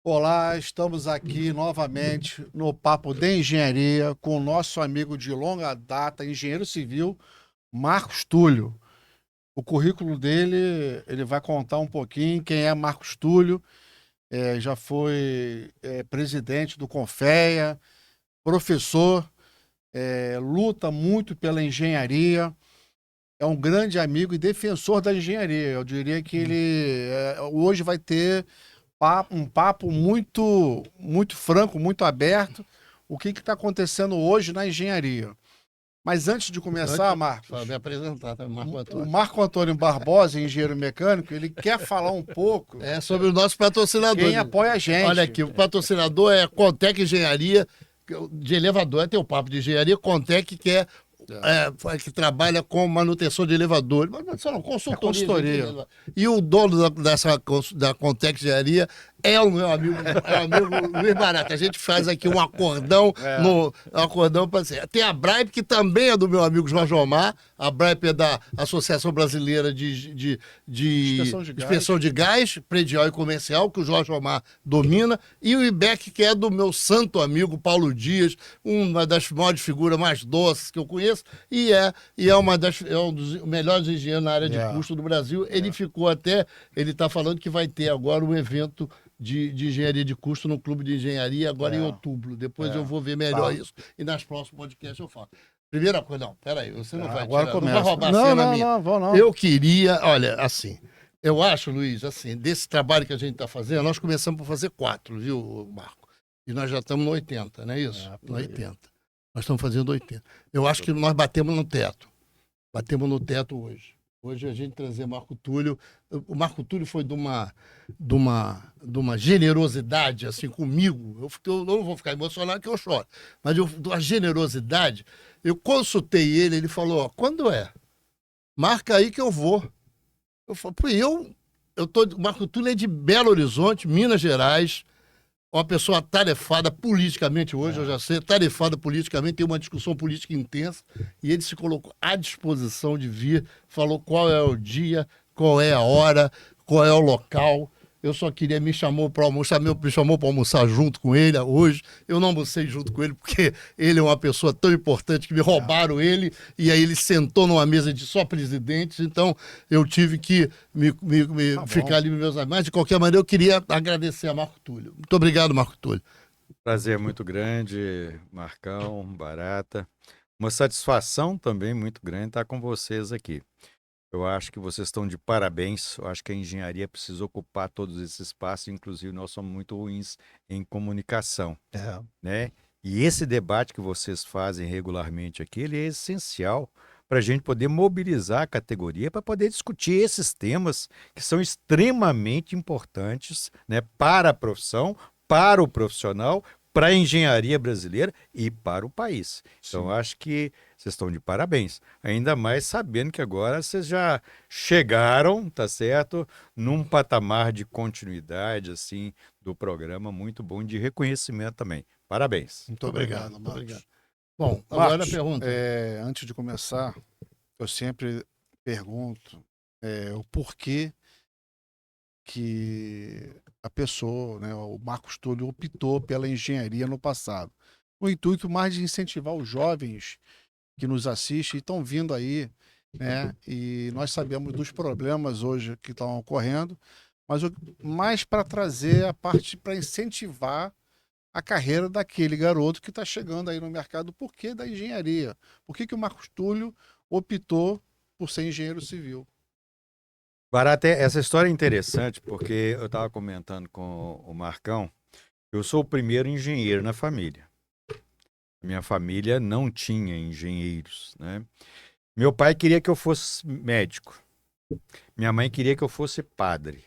Olá, estamos aqui novamente no Papo de Engenharia com o nosso amigo de longa data, engenheiro civil, Marcos Túlio. O currículo dele, ele vai contar um pouquinho quem é Marcos Túlio. Já foi presidente do Confea, professor, luta muito pela engenharia, é um grande amigo e defensor da engenharia. Eu diria que ele hoje vai ter um papo muito franco, muito aberto, o que está acontecendo hoje na engenharia. Mas antes de começar, Antes, só me Marcos, apresentar, tá? Marco o Antônio. Marco Antônio Barbosa, engenheiro mecânico, ele quer falar um pouco É sobre o nosso de patrocinador. quem apoia a Olha gente. aqui, o patrocinador é Contec Engenharia, de elevador, é teu papo de engenharia, Contec, que trabalha com manutenção de elevadores, manutenção não, É consultoria de consultoria. elevador. E o dono da Contec Engenharia é o meu amigo, Luiz Barata. A gente faz aqui um acordão, É, um acordão para ser. Tem a Braip, que também é do meu amigo Jorge Omar. A Braip é da Associação Brasileira de inspeção de Inspeção gás. de Gás, Predial e Comercial, que o Jorge Omar domina. E o IBEC, que é do meu santo amigo Paulo Dias, uma das maiores figuras mais doces que eu conheço, é um dos melhores engenheiros na área de É, custo do Brasil. é, Ele está falando que vai ter agora um evento de engenharia de custo no Clube de Engenharia agora em é, outubro. Depois eu é. vou ver melhor Tá. isso e nas próximas podcasts eu falo. Primeira coisa, não, peraí, você não vai Agora tirar, não vai começa. roubar a Não, cena não, minha. não, vou não. Eu queria, olha, assim, eu acho, Luiz, assim, desse trabalho que a gente está fazendo, nós começamos por fazer 4, viu, Marco? E nós já estamos no 80, não é isso? É, No por aí. 80. Nós estamos fazendo 80. Eu acho que nós batemos no teto. Batemos no teto hoje. Hoje a gente trazer Marco Túlio. O Marco Túlio foi de uma generosidade assim comigo. Eu não vou ficar emocionado que eu choro. Mas de uma generosidade. Eu consultei ele, ele falou: ó, quando é? Marca aí que eu vou. Eu falei, pô, o Marco Túlio é de Belo Horizonte, Minas Gerais, uma pessoa tarefada politicamente hoje, eu É. já sei, tarefada politicamente, tem uma discussão política intensa, e ele se colocou à disposição de vir, falou qual é o dia, qual é a hora, qual é o local. Eu só queria, me chamou para almoçar, me chamou para almoçar junto com ele hoje. Eu não almocei junto com ele porque ele é uma pessoa tão importante que me É. roubaram ele, e aí ele sentou numa mesa de só presidentes, então eu tive que Tá ficar bom. ali com meus amigos. Mas, de qualquer maneira, eu queria agradecer a Marco Túlio. Muito obrigado, Marco Túlio. Prazer muito grande, Marcão, Barata. Uma satisfação também muito grande estar com vocês aqui. Eu acho que vocês estão de parabéns. Eu acho que a engenharia precisa ocupar todos esses espaços, inclusive nós somos muito ruins em comunicação, É. né? E esse debate que vocês fazem regularmente aqui, ele é essencial para a gente poder mobilizar a categoria para poder discutir esses temas que são extremamente importantes, né, para a profissão, para o profissional, para a engenharia brasileira e para o país. Então, eu Sim. acho que vocês estão de parabéns. Ainda mais sabendo que agora vocês já chegaram, tá certo, num patamar de continuidade, assim, do programa muito bom, de reconhecimento também. Parabéns. Muito Muito obrigado, obrigado, muito obrigado. Marcos. Bom, agora a Marcos, pergunta. antes de começar, eu sempre pergunto o porquê que a pessoa, né, o Marcos Túlio, optou pela engenharia no passado. O intuito mais de incentivar os jovens que nos assistem e estão vindo aí, né? E nós sabemos dos problemas hoje que estão ocorrendo, mas mais para trazer a parte para incentivar a carreira daquele garoto que está chegando aí no mercado. Por que da engenharia? Por que o Marcos Túlio optou por ser engenheiro civil? Barata, essa história é interessante porque eu estava comentando com o Marcão, eu sou o primeiro engenheiro na família. Minha família não tinha engenheiros, né? Meu pai queria que eu fosse médico. Minha mãe queria que eu fosse padre,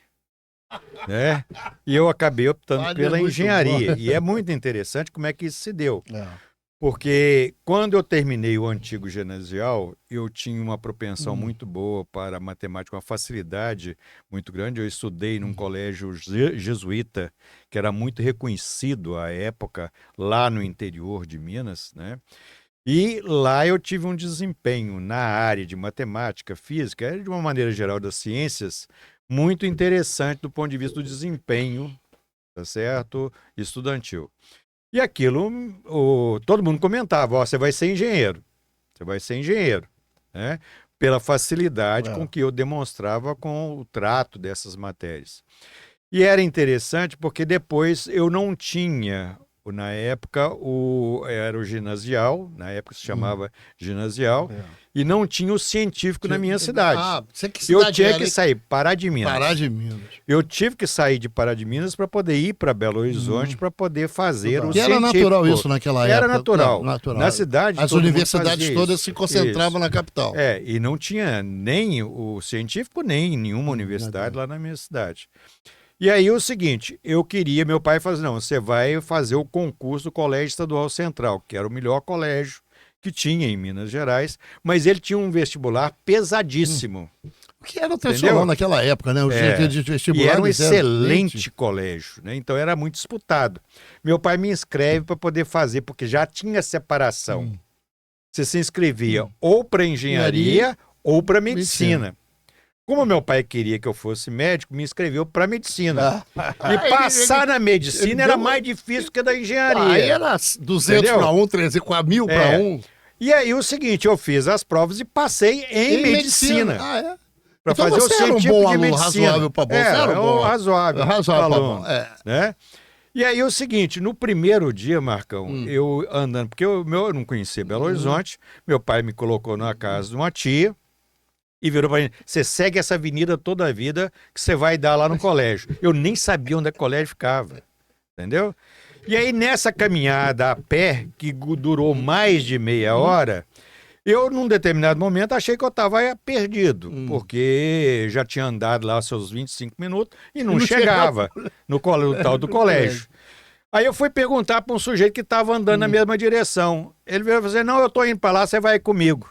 né? E eu acabei optando Padre é pela muito bom. engenharia. E é muito interessante como é que isso se deu. É. Porque quando eu terminei o antigo ginasial, eu tinha uma propensão muito boa para matemática, uma facilidade muito grande. Eu estudei num colégio jesuíta, que era muito reconhecido à época, lá no interior de Minas, né? E lá eu tive um desempenho na área de matemática, física, de uma maneira geral das ciências, muito interessante do ponto de vista do desempenho tá certo? Estudantil. E aquilo, todo mundo comentava, ó, você vai ser engenheiro, né? Pela facilidade com que eu demonstrava com o trato dessas matérias. E era interessante porque depois eu não tinha, na época, era o ginasial, na época se chamava ginasial, e não tinha o científico na minha cidade. Eu tinha que sair, Pará de Minas. Eu tive que sair de Pará de Minas para poder ir para Belo Horizonte para poder fazer o científico. E era natural isso naquela época? Era natural. Não, natural. Na cidade, as universidades todas se concentravam na capital. E não tinha nem o científico, nem nenhuma universidade lá na minha cidade. E aí o seguinte, meu pai falou, não, você vai fazer o concurso do Colégio Estadual Central, que era o melhor colégio que tinha em Minas Gerais, mas ele tinha um vestibular pesadíssimo. O que era tradicional naquela época, né? E era um excelente colégio, né? Então era muito disputado. Meu pai me inscreve para poder fazer, porque já tinha separação. Você se inscrevia ou para engenharia ou para medicina. Como meu pai queria que eu fosse médico, me inscreveu para medicina. E passar na medicina era mais difícil que da engenharia. Aí era 200 para 1, 300, 1.000 para 1. E aí o seguinte, eu fiz as provas e passei em medicina. Para então fazer o científico era um bom de medicina. razoável para bom. Era um bom razoável aluno, bom. Né? E aí o seguinte, no primeiro dia, Marcão, eu andando, porque eu não conhecia Belo Horizonte, meu pai me colocou na casa de uma tia, e virou para mim, você segue essa avenida toda a vida que você vai dar lá no colégio. Eu nem sabia onde o colégio ficava, entendeu? E aí nessa caminhada a pé, que durou mais de meia hora, eu num determinado momento achei que eu estava perdido, porque já tinha andado lá seus 25 minutos e não chegava no tal do colégio. Aí eu fui perguntar para um sujeito que estava andando na mesma direção. Ele veio dizer, não, eu estou indo para lá, você vai comigo.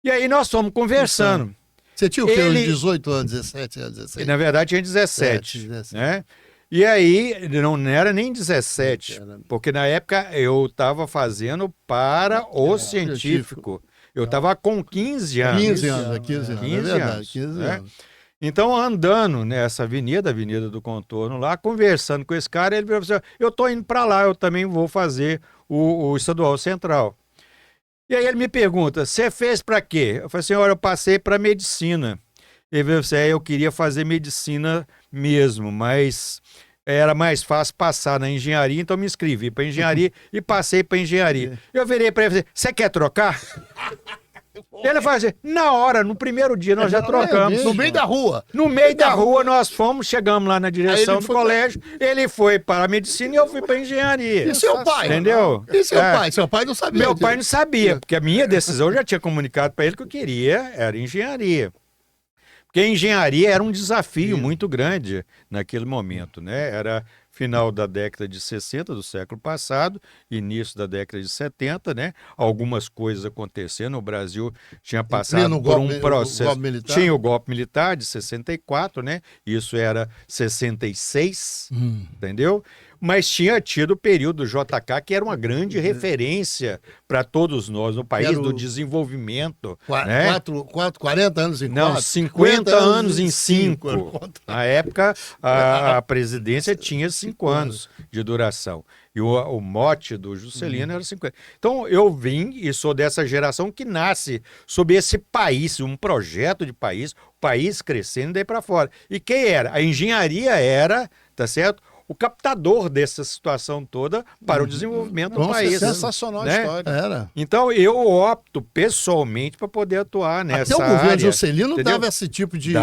E aí nós fomos conversando. Você tinha o quê? Uns 18 anos, 17 anos, 16? Na verdade tinha 17. Né? E aí não era nem 17, porque na época eu estava fazendo para o científico. Eu estava com 15 anos. 15 anos, 15 anos. 15 é verdade, anos, 15 né? anos. Então, andando nessa avenida, Avenida do Contorno lá, conversando com esse cara, ele falou assim, eu estou indo para lá, eu também vou fazer o Estadual Central. E aí ele me pergunta, você fez para quê? Eu falei assim, olha, eu passei para medicina. Ele falou assim, eu queria fazer medicina mesmo, mas era mais fácil passar na engenharia, então me inscrevi para engenharia e passei para engenharia. Eu virei para ele e falei, você quer trocar? Ele falou assim, na hora, no primeiro dia, nós já trocamos. No meio da rua. No meio da rua, nós chegamos lá na direção do colégio, ele foi para a medicina e eu fui para a engenharia. E seu pai? Entendeu? E seu pai? Seu pai não sabia. Meu pai não sabia, porque a minha decisão eu já tinha comunicado para ele que eu queria, era engenharia. Porque a engenharia era um desafio muito grande naquele momento, né? Era final da década de 60 do século passado, início da década de 70, né? Algumas coisas acontecendo, o Brasil tinha passado por um processo. Tinha o golpe militar de 64, né? Isso era 66, entendeu? Mas tinha tido o período do JK, que era uma grande referência para todos nós, no país do desenvolvimento. 40 anos em 4? Não, 50 anos em 5. Na época, a presidência tinha 5 anos de duração. E o mote do Juscelino era 50. Então, eu vim e sou dessa geração que nasce sob esse país, um projeto de país, o país crescendo daí para fora. E quem era? A engenharia era, tá certo? O captador dessa situação toda para o desenvolvimento do país. Sensacional a história. Era. Então, eu opto pessoalmente para poder atuar nessa área. Até o governo Juscelino dava esse tipo de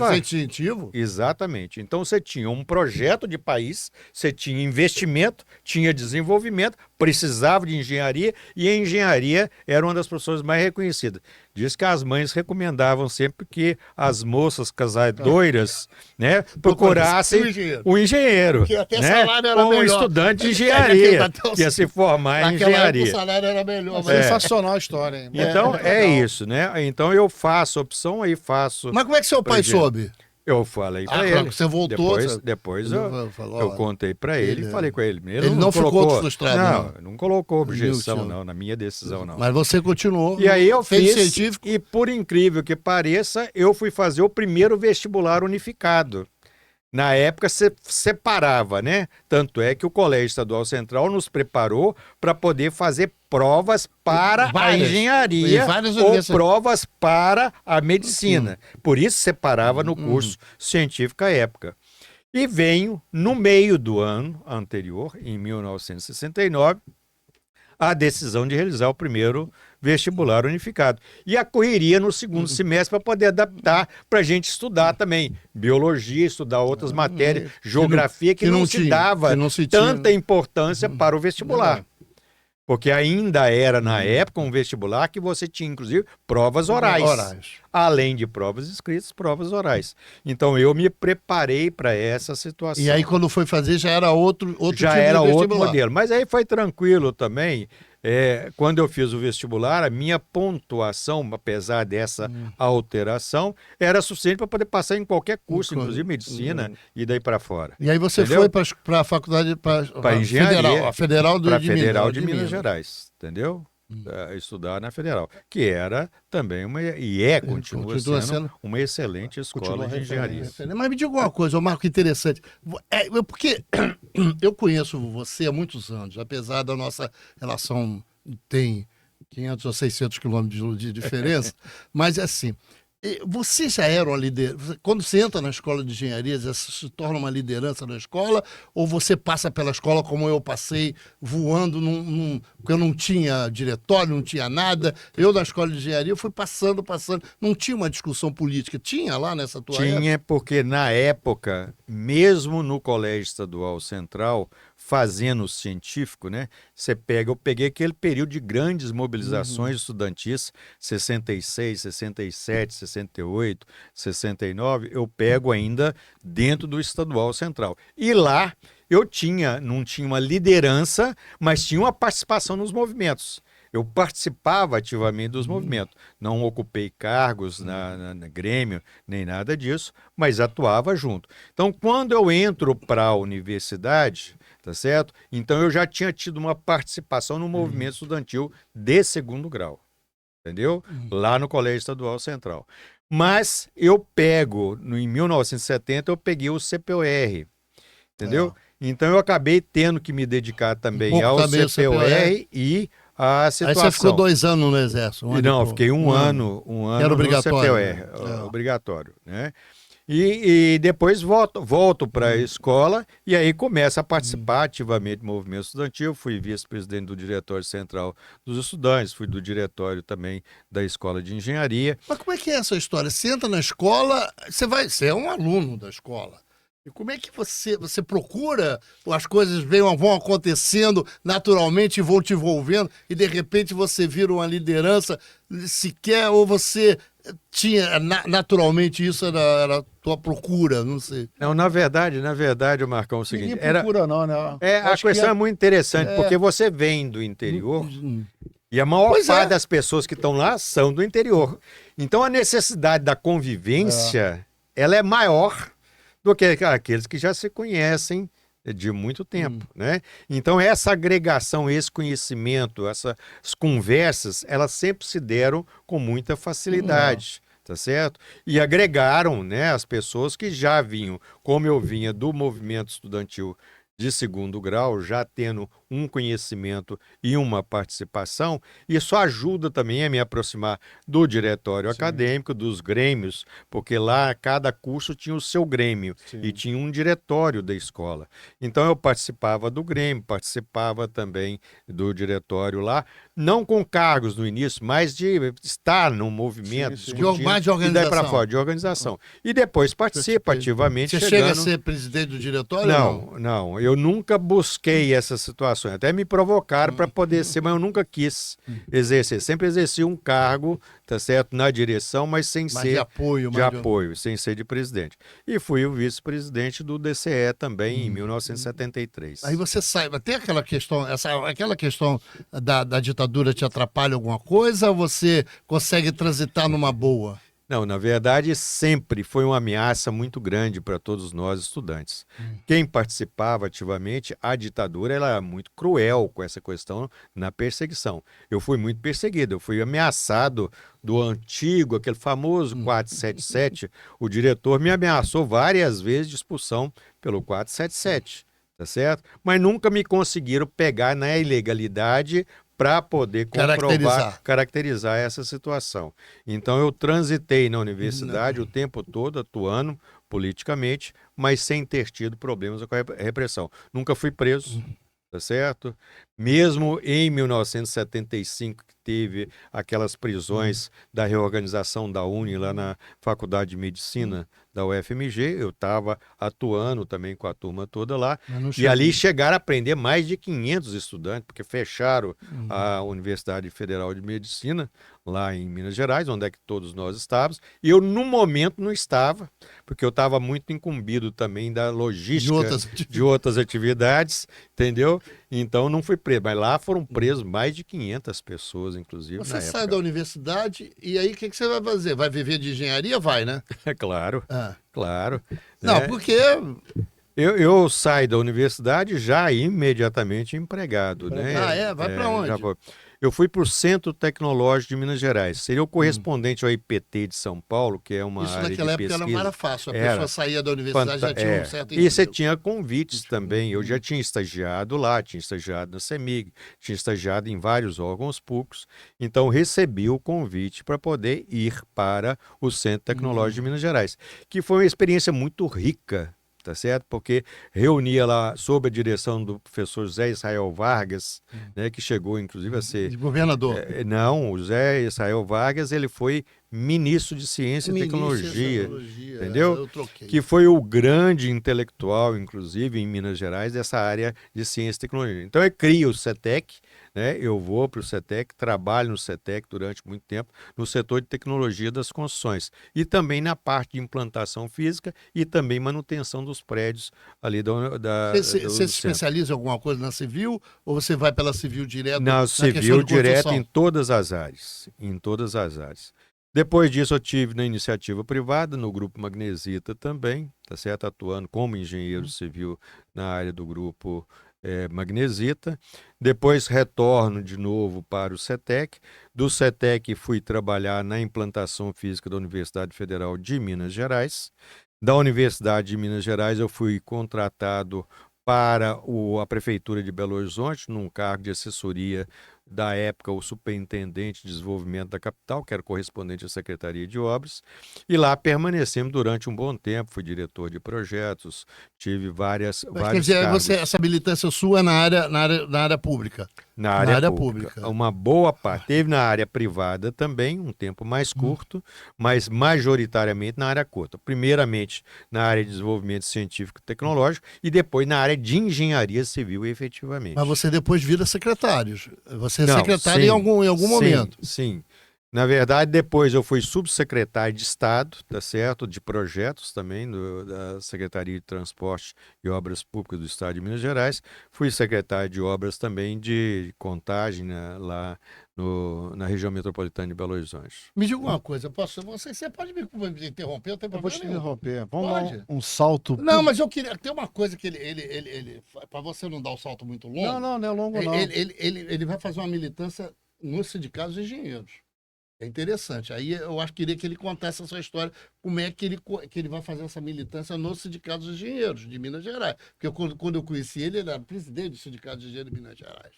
incentivo. Exatamente. Então, você tinha um projeto de país, você tinha investimento, tinha desenvolvimento, precisava de engenharia, e a engenharia era uma das profissões mais reconhecidas. Diz que as mães recomendavam sempre que as moças casadoras, né, procurassem o engenheiro, que até né, salário era ou um melhor. estudante de engenharia, que ia se formar em engenharia. O salário era melhor. Sensacional a história, hein? Então, é isso, né? Então, eu faço opção aí, faço... Mas como é que seu pai soube? Eu falei para ele. Você voltou. Depois eu contei para ele e falei com ele. Ele não ficou frustrado. Não colocou objeção, não, na minha decisão, não. Mas você continuou. E aí eu fez fiz, científico. E por incrível que pareça, eu fui fazer o primeiro vestibular unificado Na época você separava, né? Tanto é que o Colégio Estadual Central nos preparou para poder fazer provas para a engenharia ou provas para a medicina. Por isso separava no curso científico à época. E venho, no meio do ano anterior, em 1969, a decisão de realizar o primeiro vestibular unificado. E a correria no segundo semestre para poder adaptar para a gente estudar também biologia, estudar outras matérias, geografia, que não se dava tanta importância para o vestibular. Porque ainda era, na época, um vestibular que você tinha, inclusive, provas orais. Além de provas escritas, provas orais. Então, eu me preparei para essa situação. E aí, quando foi fazer, já era outro já tipo era de outro modelo. Mas aí foi tranquilo também. Quando eu fiz o vestibular, a minha pontuação, apesar dessa alteração, era suficiente para poder passar em qualquer curso, inclusive medicina, e daí para fora. E aí você foi para a faculdade, para engenharia, a Federal de Minas Gerais, entendeu? Estudar na Federal, que era também continua sendo uma excelente escola de engenharia. Mas me diga uma coisa, Marco, interessante. Porque eu conheço você há muitos anos, apesar da nossa relação tem 500 ou 600 quilômetros de diferença, mas assim, você já era uma liderança? Quando você entra na escola de engenharia, você se torna uma liderança na escola? Ou você passa pela escola como eu passei, voando, porque eu não tinha diretório, não tinha nada. Eu, na escola de engenharia, fui passando. Não tinha uma discussão política. Tinha lá nessa tua época? Tinha, porque na época, mesmo no Colégio Estadual Central, fazendo científico, né? Eu peguei aquele período de grandes mobilizações estudantis, 66, 67, 68, 69, eu pego ainda dentro do Estadual Central. E lá eu não tinha uma liderança, mas tinha uma participação nos movimentos. Eu participava ativamente dos movimentos. Não ocupei cargos na Grêmio, nem nada disso, mas atuava junto. Então, quando eu entro para a universidade, tá certo? Então, eu já tinha tido uma participação no movimento estudantil de segundo grau, entendeu? Lá no Colégio Estadual Central. Mas eu em 1970, eu peguei o CPOR, entendeu? Então, eu acabei tendo que me dedicar também ao CPOR e a situação. Aí você ficou 2 anos no Exército? Não, eu fiquei um ano era obrigatório, no CPOR, obrigatório, né? E depois volto para a escola e aí começo a participar ativamente do movimento estudantil. Fui vice-presidente do Diretório Central dos Estudantes, fui do diretório também da Escola de Engenharia. Mas como é que é essa história? Você entra na escola, você é um aluno da escola. E como é que você procura, as coisas vão acontecendo naturalmente e vão te envolvendo e de repente você vira uma liderança sequer, ou você tinha naturalmente isso era a tua procura, não sei. Não, na verdade, Marcão, é o seguinte... Ninguém procura não, né? A questão é muito interessante, porque você vem do interior e a maior parte das pessoas que estão lá são do interior. Então a necessidade da convivência, ela é maior do que aqueles que já se conhecem de muito tempo, né? Então, essa agregação, esse conhecimento, essas conversas, elas sempre se deram com muita facilidade, tá certo? E agregaram, né, as pessoas que já vinham, como eu vinha do movimento estudantil de segundo grau, já tendo um conhecimento e uma participação, isso ajuda também a me aproximar do diretório acadêmico, dos grêmios, porque lá cada curso tinha o seu grêmio e tinha um diretório da escola. Então eu participava do grêmio, participava também do diretório lá, não com cargos no início, mas de estar no movimento, de organização. E daí para fora, de organização. E depois participa ativamente. Você chega a ser presidente do diretório? Não. Eu nunca busquei essa situação. Até me provocaram para poder ser, mas eu nunca quis exercer. Sempre exerci um cargo, tá certo, na direção, mas sem ser de apoio, sem ser de presidente. E fui o vice-presidente do DCE também em 1973. Aí você sai, tem aquela questão, da ditadura te atrapalha alguma coisa ou você consegue transitar numa boa? Não, na verdade, sempre foi uma ameaça muito grande para todos nós estudantes. Quem participava ativamente, a ditadura ela era muito cruel com essa questão na perseguição. Eu fui muito perseguido, eu fui ameaçado do antigo, aquele famoso 477. O diretor me ameaçou várias vezes de expulsão pelo 477, tá certo? Mas nunca me conseguiram pegar na ilegalidade para poder comprovar, caracterizar essa situação. Então, eu transitei na universidade o tempo todo, atuando politicamente, mas sem ter tido problemas com a repressão. Nunca fui preso, tá certo? Mesmo em 1975, que teve aquelas prisões da reorganização da Uni lá na Faculdade de Medicina da UFMG, eu estava atuando também com a turma toda lá, e ali chegaram a prender mais de 500 estudantes, porque fecharam a Universidade Federal de Medicina, lá em Minas Gerais, onde é que todos nós estávamos, e eu, no momento, não estava, porque eu estava muito incumbido também da logística de outras atividades, entendeu? Então, não fui preso, mas lá foram presos mais de 500 pessoas, inclusive, Você na sai época. da universidade e aí o que você vai fazer? Vai viver de engenharia? Vai, né? É claro, claro. Não, né? porque... Eu saio da universidade já imediatamente empregado, né? Vai para onde? Eu fui para o Centro Tecnológico de Minas Gerais. Seria o correspondente ao IPT de São Paulo, que é uma Isso área naquela de época pesquisa. não era fácil. A pessoa saía da universidade já tinha um certo E você emprego. tinha convites também. Eu já tinha estagiado lá, tinha estagiado na CEMIG, tinha estagiado em vários órgãos públicos. Então, recebi o convite para poder ir para o Centro Tecnológico de Minas Gerais, que foi uma experiência muito rica, tá certo? Porque reunia lá, sob a direção do professor José Israel Vargas, né, que chegou, inclusive, a ser... De governador. Não, o José Israel Vargas, ele foi ministro de Ciência e Tecnologia, entendeu? Eu troquei. Que foi o grande intelectual, inclusive, em Minas Gerais, dessa área de Ciência e Tecnologia. Então, eu crio o CETEC, né? Eu vou para o CETEC, trabalho no CETEC durante muito tempo, no setor de tecnologia das construções, e também na parte de implantação física e também manutenção dos prédios ali Você se especializa em alguma coisa na civil ou você vai pela civil direto? Na civil direto em todas as áreas, em todas as áreas. Depois disso, eu tive na iniciativa privada, no Grupo Magnesita também, tá certo? Atuando como engenheiro civil na área do Grupo Magnesita. Depois retorno de novo para o CETEC. Do CETEC fui trabalhar na implantação física da Universidade Federal de Minas Gerais. Da Universidade de Minas Gerais, eu fui contratado para a Prefeitura de Belo Horizonte, num cargo de assessoria da época, o superintendente de desenvolvimento da capital, que era correspondente à Secretaria de Obras, e lá permanecemos durante um bom tempo, fui diretor de projetos, tive vários quer dizer, cargos. Essa militância sua é na área pública? Na área pública. Uma boa parte. Teve na área privada também, um tempo mais curto, mas majoritariamente na área curta. Primeiramente na área de desenvolvimento científico e tecnológico e depois na área de engenharia civil, efetivamente. Mas você depois vira secretário. Você é secretário em algum momento. Sim. Na verdade, depois eu fui subsecretário de Estado, tá certo? De projetos também, da Secretaria de Transporte e Obras Públicas do Estado de Minas Gerais. Fui secretário de obras também de Contagem, né, lá na região metropolitana de Belo Horizonte. Me diga uma coisa, você pode me interromper? Eu vou te interromper. Vamos dar um salto. Não, mas eu queria. Tem uma coisa que ele para você não dar o salto muito longo. Não é longo, não. Ele vai fazer uma militância no Sindicato dos Engenheiros. É interessante. Aí eu queria que ele contasse essa história, como é que ele vai fazer essa militância no Sindicato dos Engenheiros de Minas Gerais. Porque quando eu conheci ele era presidente do Sindicato dos Engenheiros de Minas Gerais.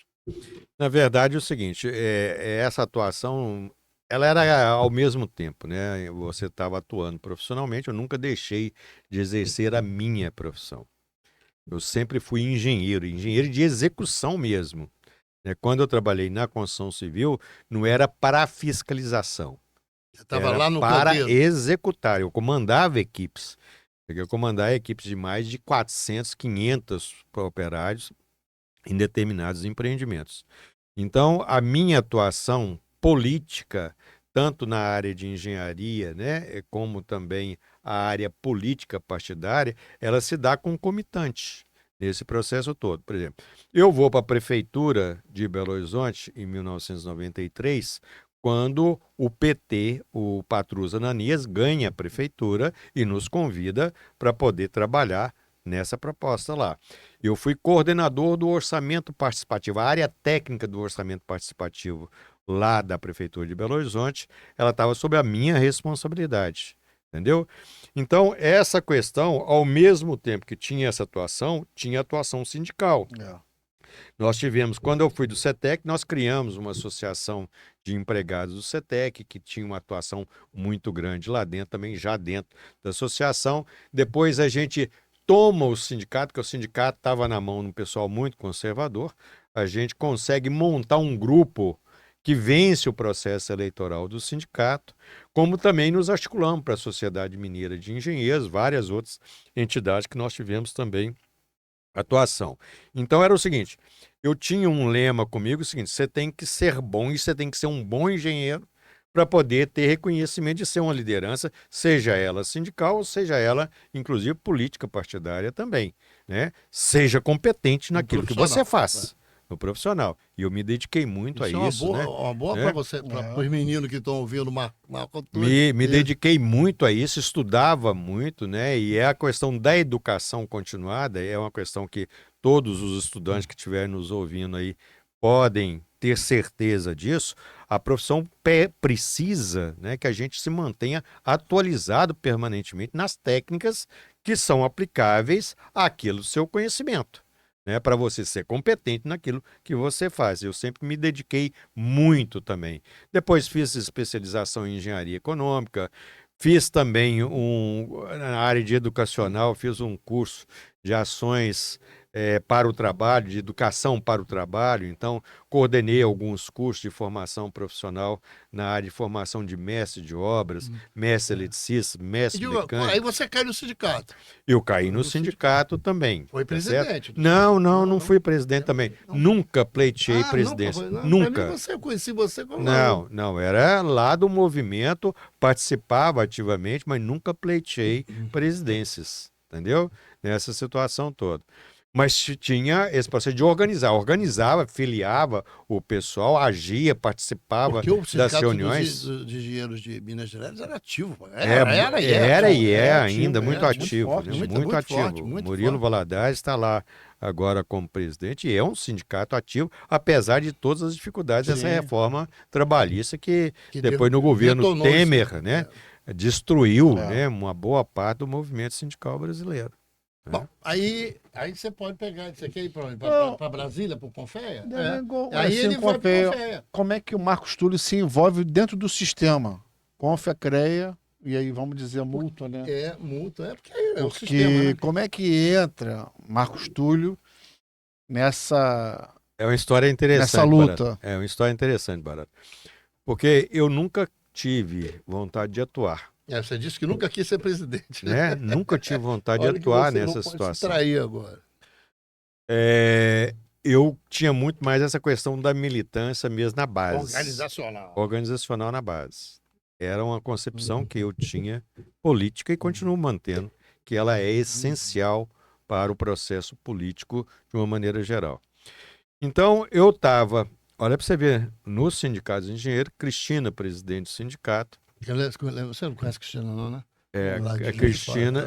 Na verdade, é o seguinte, essa atuação, ela era ao mesmo tempo, né? Você estava atuando profissionalmente, eu nunca deixei de exercer a minha profissão. Eu sempre fui engenheiro de execução mesmo. Quando eu trabalhei na construção civil, não era para fiscalização. Você estava lá no para canteiro. executar. Eu comandava equipes. Eu comandava equipes de mais de 400, 500 operários em determinados empreendimentos. Então, a minha atuação política, tanto na área de engenharia, né, como também a área política partidária, ela se dá concomitante nesse processo todo. Por exemplo, eu vou para a Prefeitura de Belo Horizonte em 1993 quando o PT, o Patrus Ananias, ganha a prefeitura e nos convida para poder trabalhar nessa proposta lá. Eu fui coordenador do orçamento participativo, a área técnica do orçamento participativo lá da Prefeitura de Belo Horizonte, ela estava sob a minha responsabilidade, entendeu? Então, essa questão, ao mesmo tempo que tinha essa atuação, tinha atuação sindical. Nós tivemos, quando eu fui do CETEC, nós criamos uma associação de empregados do CETEC, que tinha uma atuação muito grande lá dentro, também já dentro da associação. Depois a gente toma o sindicato, que o sindicato estava na mão de um pessoal muito conservador, a gente consegue montar um grupo que vence o processo eleitoral do sindicato, como também nos articulamos para a Sociedade Mineira de Engenheiros, várias outras entidades que nós tivemos também atuação. Então era o seguinte, eu tinha um lema comigo, o seguinte, você tem que ser bom e você tem que ser um bom engenheiro para poder ter reconhecimento de ser uma liderança, seja ela sindical, seja ela, inclusive, política partidária também, né? Seja competente naquilo que você faz, no profissional. E eu me dediquei muito a isso, né? Uma boa para você, para os meninos que estão ouvindo me dediquei muito a isso, estudava muito, né? E é a questão da educação continuada, é uma questão que todos os estudantes que estiverem nos ouvindo aí podem ter certeza disso. A profissão precisa, né, que a gente se mantenha atualizado permanentemente nas técnicas que são aplicáveis àquilo do seu conhecimento, né, para você ser competente naquilo que você faz. Eu sempre me dediquei muito também. Depois fiz especialização em engenharia econômica, fiz também na área de educacional, fiz um curso de ações para o trabalho, de educação para o trabalho. Então, coordenei alguns cursos de formação profissional na área de formação de mestre de obras, mestre eletricista, mestre mecânico. Aí você caiu no sindicato. Eu caí no sindicato também. Foi presidente? Não fui presidente também. Nunca pleiteei presidência. Nunca. Eu conheci você como... Não, era lá do movimento, participava ativamente, mas nunca pleiteei presidências, entendeu? Nessa situação toda. Mas tinha esse processo de organizava, filiava o pessoal, agia, participava das reuniões. De engenheiros de Minas Gerais era ativo. Era e é ainda muito ativo. Forte, né? Muito ativo. Forte, Murilo Valadares está lá agora como presidente e é um sindicato ativo, apesar de todas as dificuldades dessa reforma trabalhista que depois no governo Temer, né, destruiu, né, uma boa parte do movimento sindical brasileiro. Bom, aí você pode pegar, você quer ir para Brasília, para o Confeia? Aí ele vai para o Confeia. Como é que o Marcos Túlio se envolve dentro do sistema? Confea, CREA, e aí vamos dizer mútua, né? Mútua, porque é o sistema, né? Como é que entra Marcos Túlio nessa... É uma história interessante, nessa luta. Barato. É uma história interessante, Barato. Porque eu nunca tive vontade de atuar. Você disse que nunca quis ser presidente, né? Nunca tive vontade de atuar nessa situação. Pode se trair agora. Eu tinha muito mais essa questão da militância mesmo na base. Organizacional na base. Era uma concepção que eu tinha política e continuo mantendo, que ela é essencial para o processo político de uma maneira geral. Então, eu estava, olha para você ver, no Sindicato de Engenheiros, Cristina, presidente do sindicato. Você não conhece a Cristina, não, né? A Cristina,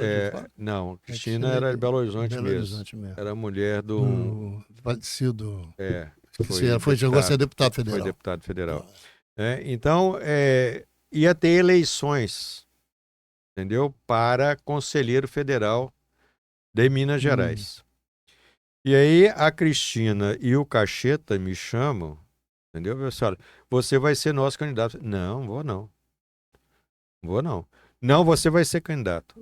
não, Cristina era de Belo Horizonte mesmo. Era mulher do falecido. Chegou a ser deputado federal. Foi deputado federal. Então, ia ter eleições, entendeu? Para conselheiro federal de Minas Gerais. E aí a Cristina e o Cacheta me chamam, entendeu? Olha, você vai ser nosso candidato. Não, vou não. Não, você vai ser candidato.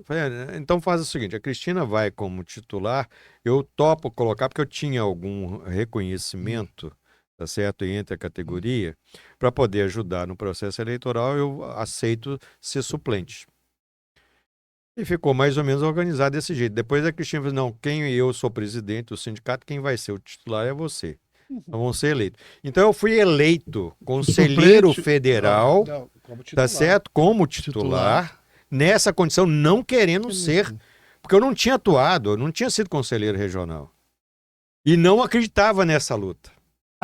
Então faz o seguinte, a Cristina vai como titular, eu topo colocar, porque eu tinha algum reconhecimento, tá certo, entre a categoria, para poder ajudar no processo eleitoral, eu aceito ser suplente. E ficou mais ou menos organizado desse jeito. Depois a Cristina falou, não, eu sou presidente do sindicato, quem vai ser o titular é você. Então vão ser eleitos. Então eu fui eleito conselheiro federal, tá certo? Como titular, nessa condição, não querendo ser, porque eu não tinha atuado, eu não tinha sido conselheiro regional. E não acreditava nessa luta.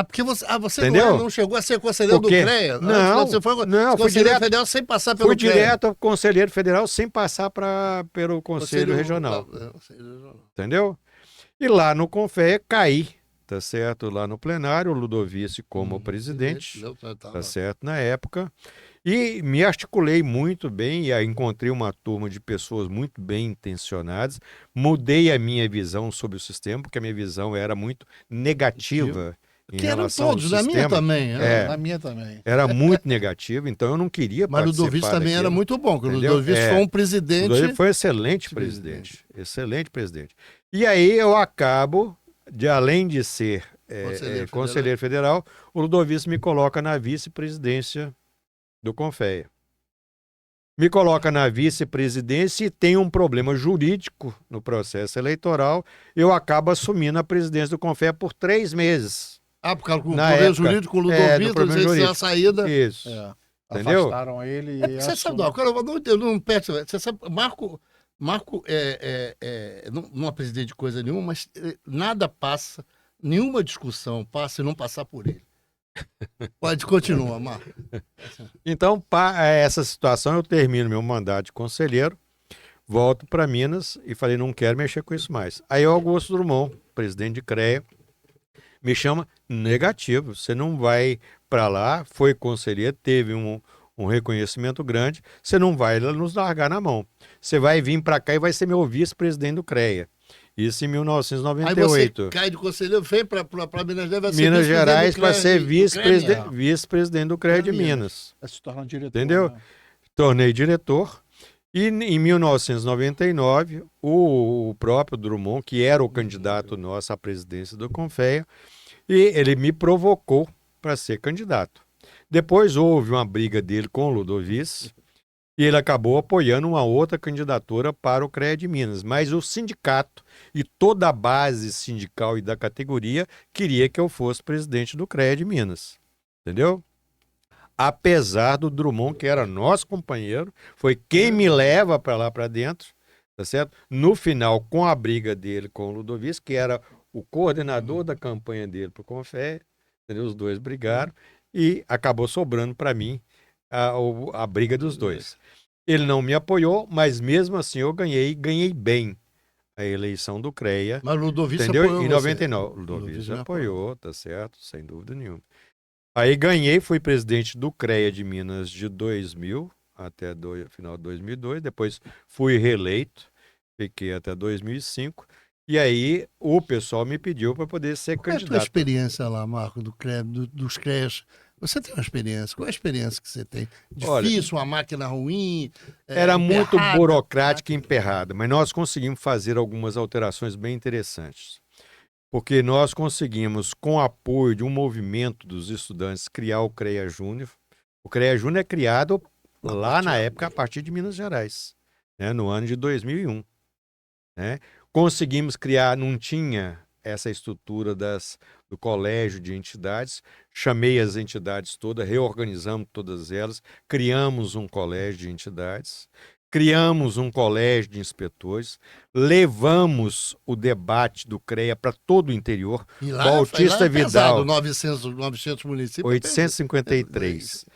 Porque você Entendeu? não chegou a ser conselheiro Porque- do CREA? Não, Você foi não, fui conselheiro direto- federal sem passar pelo Fui CREA. direto ao conselheiro federal sem passar pelo conselho regional. Conselho regional. Entendeu? E lá no Confea caí, tá certo? Lá no plenário, o Ludovici como presidente, tá certo? Na época. E me articulei muito bem, e aí encontrei uma turma de pessoas muito bem intencionadas, mudei a minha visão sobre o sistema, porque a minha visão era muito negativa em Que eram relação ao todos, na minha sistema. também. É. Na minha também. Era muito negativo, então eu não queria Mas o participar Ludovici também era daquilo. muito bom, porque o Entendeu? Ludovici É. foi um O presidente. Ludovici foi um excelente presidente. Excelente presidente. E aí eu acabo, além de ser conselheiro federal, o Ludovici me coloca na vice-presidência do Confea. Me coloca na vice-presidência e tem um problema jurídico no processo eleitoral. Eu acabo assumindo a presidência do Confea por 3 meses. Por causa do Na problema época, jurídico com o do Ludovici, problema a jurídico. saída. Isso. É. Entendeu? Afastaram ele e Você sabe, eu não peço. Você sabe, Marco não é presidente de coisa nenhuma, mas nada passa, nenhuma discussão passa se não passar por ele. Pode continuar, Marco. Então, essa situação, eu termino meu mandato de conselheiro, volto para Minas e falei, não quero mexer com isso mais. Aí o Augusto Drummond, presidente de CREA, me chama negativo, você não vai para lá, foi conselheiro, teve um reconhecimento grande, você não vai nos largar na mão. Você vai vir para cá e vai ser meu vice-presidente do CREA. Isso em 1998. Aí você cai de conselheiro, vem para Minas Gerais, vai ser Minas Gerais para ser vice-presidente vice-presidente do CREA de Minas. Vai se tornar diretor. Entendeu? Né? Tornei diretor. E em 1999, o próprio Drummond, que era o candidato nosso à presidência do Confea, e ele me provocou para ser candidato. Depois houve uma briga dele com o Ludovici, e ele acabou apoiando uma outra candidatura para o CREA de Minas. Mas o sindicato e toda a base sindical e da categoria queria que eu fosse presidente do CREA de Minas. Entendeu? Apesar do Drummond, que era nosso companheiro, foi quem me leva para lá para dentro, tá certo? No final, com a briga dele com o Ludovici, que era o coordenador da campanha dele para o Confea, entendeu? Os dois brigaram e acabou sobrando para mim a briga dos dois. Ele não me apoiou, mas mesmo assim eu ganhei bem a eleição do CREA. Mas o Ludovici entendeu? apoiou Em você. 99. O Ludovici apoiou, tá certo, sem dúvida nenhuma. Aí ganhei, fui presidente do CREA de Minas de 2000 até final de 2002, depois fui reeleito, fiquei até 2005, e aí o pessoal me pediu para poder ser Qual é a tua candidato. experiência lá, Marco, dos CREAs? Você tem uma experiência? Qual é a experiência que você tem? Difícil, uma máquina ruim? Era muito emperrada? burocrática e emperrada, mas nós conseguimos fazer algumas alterações bem interessantes. Porque nós conseguimos, com o apoio de um movimento dos estudantes, criar o CREA Júnior. O CREA Júnior é criado lá na época, a partir de Minas Gerais, né, no ano de 2001. Né? Conseguimos criar, não tinha essa estrutura do colégio de entidades, chamei as entidades todas, reorganizamos todas elas, criamos um colégio de entidades, criamos um colégio de inspetores, levamos o debate do CREA para todo o interior. E lá, Bautista lá é pesado, Vidal, 900 municípios. 853.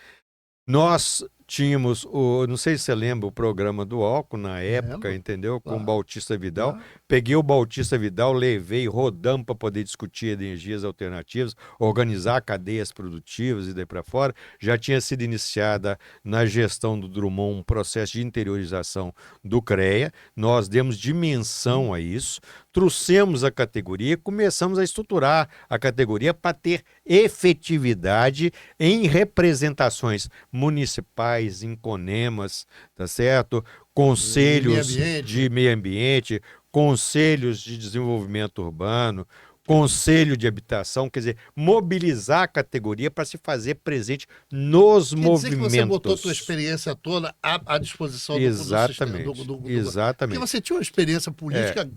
Nós tínhamos, não sei se você lembra o programa do álcool na época, Lembro. entendeu? Com o Claro. Bautista Vidal. Claro. Peguei o Bautista Vidal, levei, rodamos para poder discutir energias alternativas, organizar cadeias produtivas e daí para fora. Já tinha sido iniciada na gestão do Drummond um processo de interiorização do CREA. Nós demos dimensão a isso, trouxemos a categoria, começamos a estruturar a categoria para ter efetividade em representações municipais, em conemas, tá certo? Conselhos de meio ambiente, conselhos de desenvolvimento urbano, conselho de habitação, quer dizer, mobilizar a categoria para se fazer presente nos movimentos. Quer dizer que você botou a sua experiência toda à disposição Exatamente, do exatamente. Porque você tinha uma experiência política,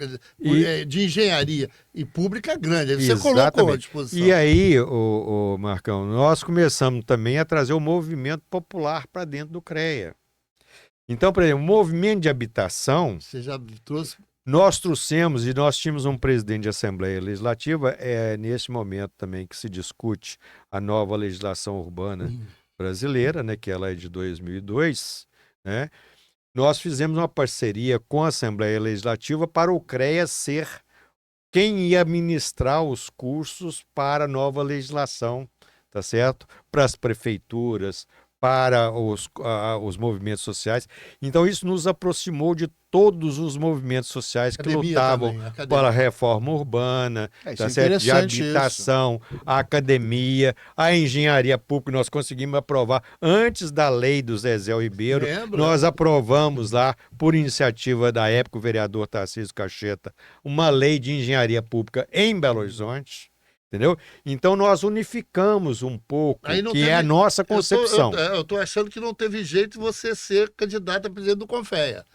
de engenharia e pública grande, aí você Exatamente. colocou à disposição. E aí, o Marcão, nós começamos também a trazer o movimento popular para dentro do CREA. Então, por exemplo, o movimento de habitação, Você já trouxe Nós trouxemos, e nós tínhamos um presidente de Assembleia Legislativa, nesse momento também que se discute a nova legislação urbana brasileira, né, que ela é de 2002, né? Nós fizemos uma parceria com a Assembleia Legislativa para o CREA ser quem ia ministrar os cursos para a nova legislação, tá certo? Para as prefeituras, para os movimentos sociais. Então, isso nos aproximou de todos os movimentos sociais que lutavam pela reforma urbana, tá certo? De habitação, a academia, a engenharia pública. Nós conseguimos aprovar antes da lei do Zezé Ribeiro. Nós aprovamos lá, por iniciativa da época, o vereador Tarcísio Cacheta, uma lei de engenharia pública em Belo Horizonte. Entendeu? Então nós unificamos um pouco, é a nossa concepção. Eu estou achando que não teve jeito de você ser candidato a presidente do Confeia.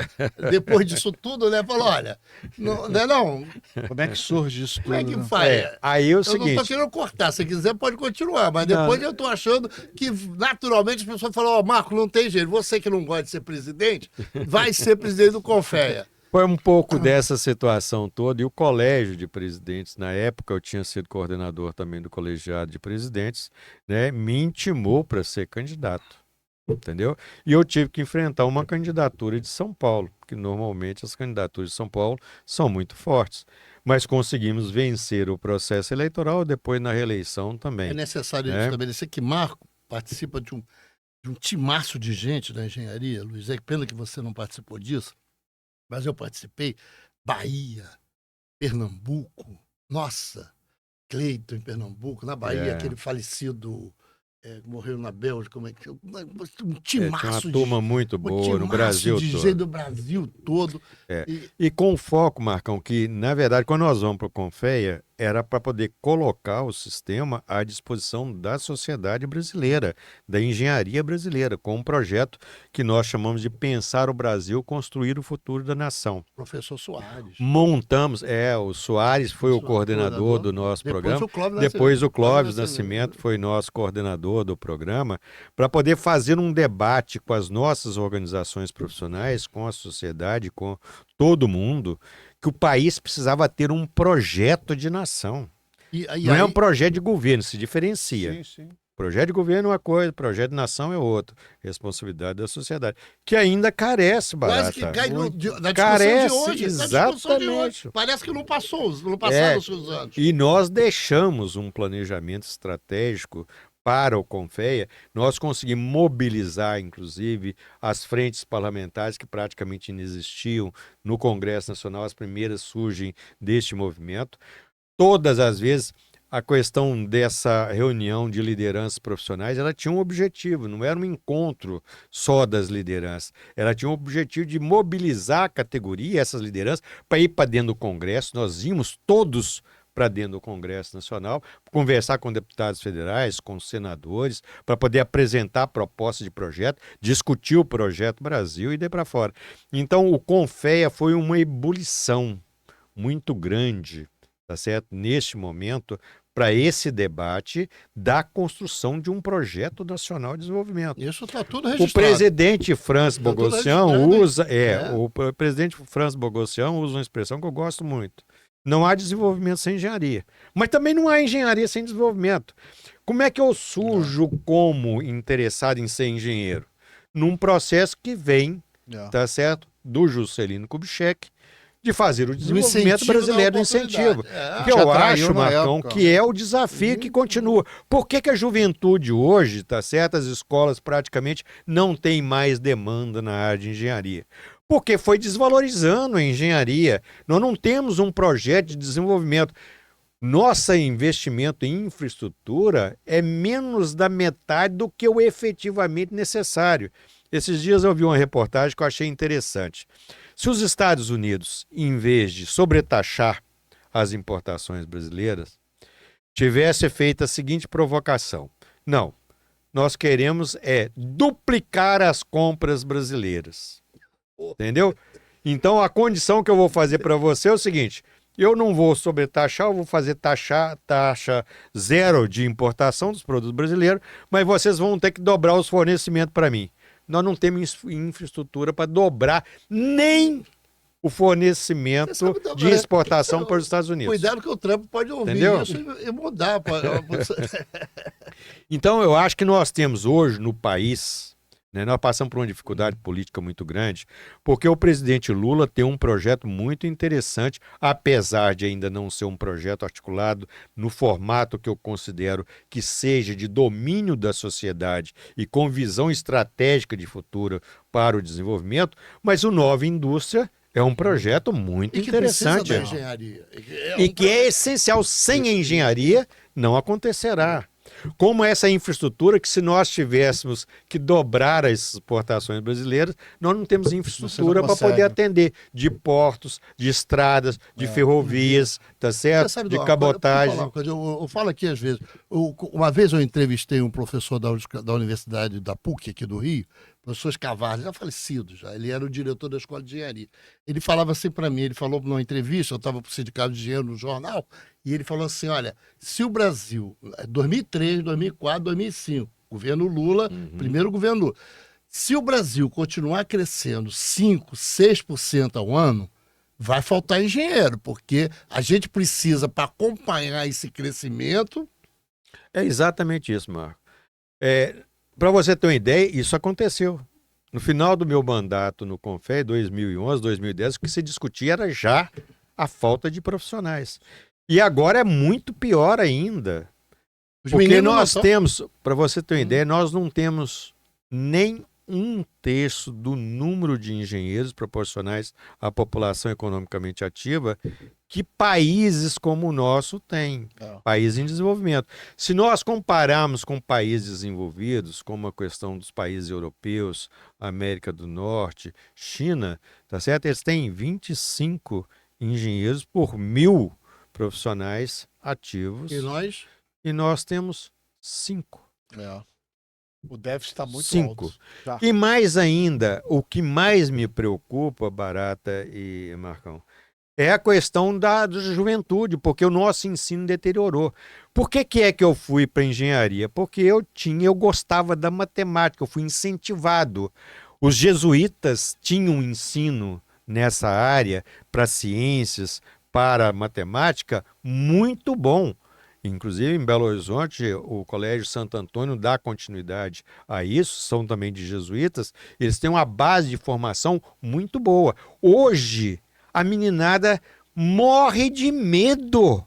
Depois disso tudo, né? Falou, olha, não. Como é que surge isso tudo? Como é que faz? Aí o eu seguinte... não estou querendo cortar, se quiser pode continuar, mas depois eu estou achando que naturalmente as pessoas falam, Marco, não tem jeito, você que não gosta de ser presidente, vai ser presidente do Confeia. Foi um pouco dessa situação toda, e o colégio de presidentes, na época eu tinha sido coordenador também do colegiado de presidentes, né, me intimou para ser candidato, entendeu? E eu tive que enfrentar uma candidatura de São Paulo, porque normalmente as candidaturas de São Paulo são muito fortes, mas conseguimos vencer o processo eleitoral, depois na reeleição também. É necessário estabelecer que Marco participa de um timaço de gente da engenharia, Luiz, é pena que você não participou disso, mas eu participei, Bahia, Pernambuco, nossa, Cleiton em Pernambuco, na Bahia, aquele falecido, morreu na Bélgica, um timaço tinha uma turma muito boa no Brasil todo. Gente do Brasil todo. E com o foco, Marcão, que na verdade quando nós vamos para o Confeia, era para poder colocar o sistema à disposição da sociedade brasileira, da engenharia brasileira, com um projeto que nós chamamos de Pensar o Brasil, Construir o Futuro da Nação. Professor Soares. Montamos, o Soares foi o coordenador do nosso programa, depois o Clóvis Nascimento foi nosso coordenador do programa, para poder fazer um debate com as nossas organizações profissionais, com a sociedade, com todo mundo, que o país precisava ter um projeto de nação. Não é um projeto de governo, se diferencia. Sim, sim. Projeto de governo é uma coisa, projeto de nação é outra. Responsabilidade da sociedade. Que ainda carece, Barata. Quase que cai na discussão carece, de hoje. Exatamente. Parece que não passaram os seus anos. E nós deixamos um planejamento estratégico para o Confeia. Nós conseguimos mobilizar, inclusive, as frentes parlamentares que praticamente inexistiam no Congresso Nacional. As primeiras surgem deste movimento. Todas as vezes, a questão dessa reunião de lideranças profissionais, ela tinha um objetivo, não era um encontro só das lideranças. Ela tinha um objetivo de mobilizar a categoria, essas lideranças, para ir para dentro do Congresso. Nós íamos todos para dentro do Congresso Nacional, conversar com deputados federais, com senadores, para poder apresentar propostas de projeto, discutir o projeto Brasil e daí para fora. Então, o Confeia foi uma ebulição muito grande, tá certo? Neste momento, para esse debate da construção de um projeto nacional de desenvolvimento. Isso está tudo registrado. O presidente Franz Bogossian usa, o presidente Franz Bogossian usa uma expressão que eu gosto muito. Não há desenvolvimento sem engenharia. Mas também não há engenharia sem desenvolvimento. Como é que eu surjo como interessado em ser engenheiro? Num processo que vem, tá certo, do Juscelino Kubitschek, de fazer o desenvolvimento brasileiro do incentivo. Que eu acho, Marcão, que é o desafio que continua. Por que a juventude hoje, tá certo, as escolas praticamente não têm mais demanda na área de engenharia? Porque foi desvalorizando a engenharia. Nós não temos um projeto de desenvolvimento. Nosso investimento em infraestrutura é menos da metade do que o efetivamente necessário. Esses dias eu vi uma reportagem que eu achei interessante. Se os Estados Unidos, em vez de sobretaxar as importações brasileiras, tivesse feito a seguinte provocação: não, nós queremos duplicar as compras brasileiras. Entendeu? Então a condição que eu vou fazer para você é o seguinte: eu não vou sobretaxar, eu vou fazer taxa zero de importação dos produtos brasileiros, mas vocês vão ter que dobrar os fornecimentos para mim. Nós não temos infraestrutura para dobrar nem o fornecimento Você sabe, de exportação para os Estados Unidos. Cuidado que o Trump pode ouvir Entendeu? isso e mudar. Então, eu acho que nós temos hoje no país, né, nós passamos por uma dificuldade política muito grande, porque o presidente Lula tem um projeto muito interessante, apesar de ainda não ser um projeto articulado no formato que eu considero que seja de domínio da sociedade e com visão estratégica de futuro para o desenvolvimento, mas o Nova Indústria é um projeto muito E que interessante. precisa da engenharia. E que é essencial. Sem a engenharia, não acontecerá. Como essa infraestrutura que se nós tivéssemos que dobrar as exportações brasileiras, nós não temos infraestrutura para poder atender de portos, de estradas, de ferrovias, tá certo? Sabe, De cabotagem. Eu falo aqui às vezes. Uma vez eu entrevistei um professor da Universidade da PUC aqui do Rio, professor Escavar, já falecido já. Ele era o diretor da Escola de Engenharia. Ele falava assim para mim, ele falou numa entrevista, eu estava para o Sindicato de Engenheiro no jornal, e ele falou assim, olha, se o Brasil, 2003, 2004, 2005, governo Lula, primeiro governo Lula, se o Brasil continuar crescendo 5%, 6% ao ano, vai faltar engenheiro, porque a gente precisa, para acompanhar esse crescimento... É exatamente isso, Marco. Para você ter uma ideia, isso aconteceu. No final do meu mandato no CONFER, 2011, 2010, o que se discutia era já a falta de profissionais. E agora é muito pior ainda. Porque nós temos, para você ter uma ideia, nós não temos nem 1/3 do número de engenheiros proporcionais à população economicamente ativa que países como o nosso têm, países em desenvolvimento. Se nós compararmos com países desenvolvidos, como a questão dos países europeus, América do Norte, China, tá certo? Eles têm 25 engenheiros por 1.000 profissionais ativos. E nós temos 5. O déficit está muito 5. alto. Já. E mais ainda, o que mais me preocupa, Barata e Marcão, é a questão da juventude, porque o nosso ensino deteriorou. Por que é que eu fui para engenharia? Porque eu gostava da matemática, eu fui incentivado. Os jesuítas tinham um ensino nessa área para ciências, para matemática, muito bom. Inclusive, em Belo Horizonte, o Colégio Santo Antônio dá continuidade a isso, são também de jesuítas, eles têm uma base de formação muito boa. Hoje, a meninada morre de medo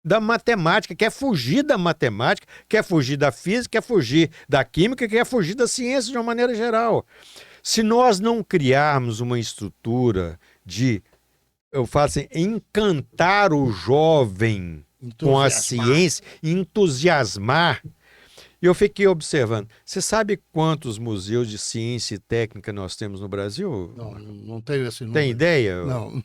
da matemática, quer fugir da matemática, quer fugir da física, quer fugir da química, quer fugir da ciência de uma maneira geral. Se nós não criarmos uma estrutura de, eu falo assim, encantar o jovem com a ciência, entusiasmar. Eu fiquei observando. Você sabe quantos museus de ciência e técnica nós temos no Brasil? Não tenho esse número. Tem ideia? Não.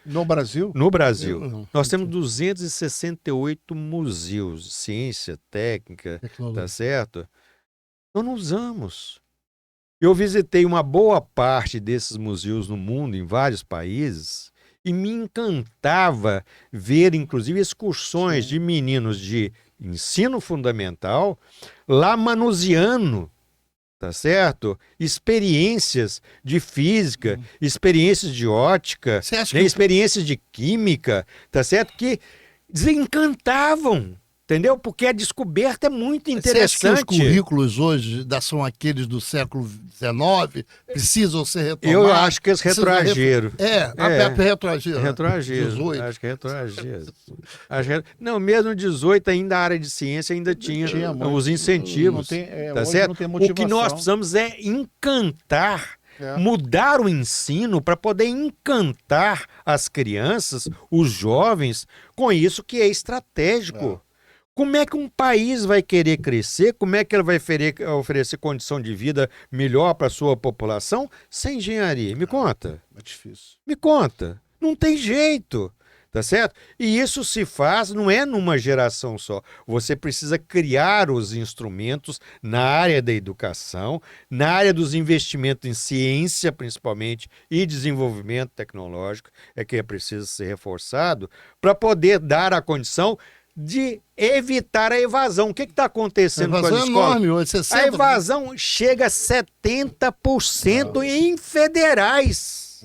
No Brasil? No Brasil. Não. Nós temos 268 museus de ciência, técnica, tá certo? Nós não usamos. Eu visitei uma boa parte desses museus no mundo, em vários países, e me encantava ver, inclusive, excursões de meninos de ensino fundamental lá manuseando, tá certo? Experiências de física, experiências de ótica, né? Experiências de química, tá certo? Que desencantavam. Entendeu? Porque a descoberta é muito interessante. Você acha que os currículos hoje são aqueles do século XIX? Precisam ser retomados? Eu acho que eles retroagiram. Retroagiram. Retroagiram. 18. Acho que retroagiram. Não, mesmo 18 ainda a área de ciência ainda tinha os incentivos. Tá certo? Não tem motivação. O que nós precisamos é encantar, mudar o ensino para poder encantar as crianças, os jovens, com isso que é estratégico. Como é que um país vai querer crescer? Como é que ele vai oferecer condição de vida melhor para a sua população sem engenharia? Me conta. É difícil. Me conta. Não tem jeito. Tá certo? E isso se faz, não é numa geração só. Você precisa criar os instrumentos na área da educação, na área dos investimentos em ciência, principalmente, e desenvolvimento tecnológico, é que é preciso ser reforçado, para poder dar a condição de evitar a evasão. O que está acontecendo com as escolas? Enorme, hoje, 60%. A evasão chega a 70% em federais.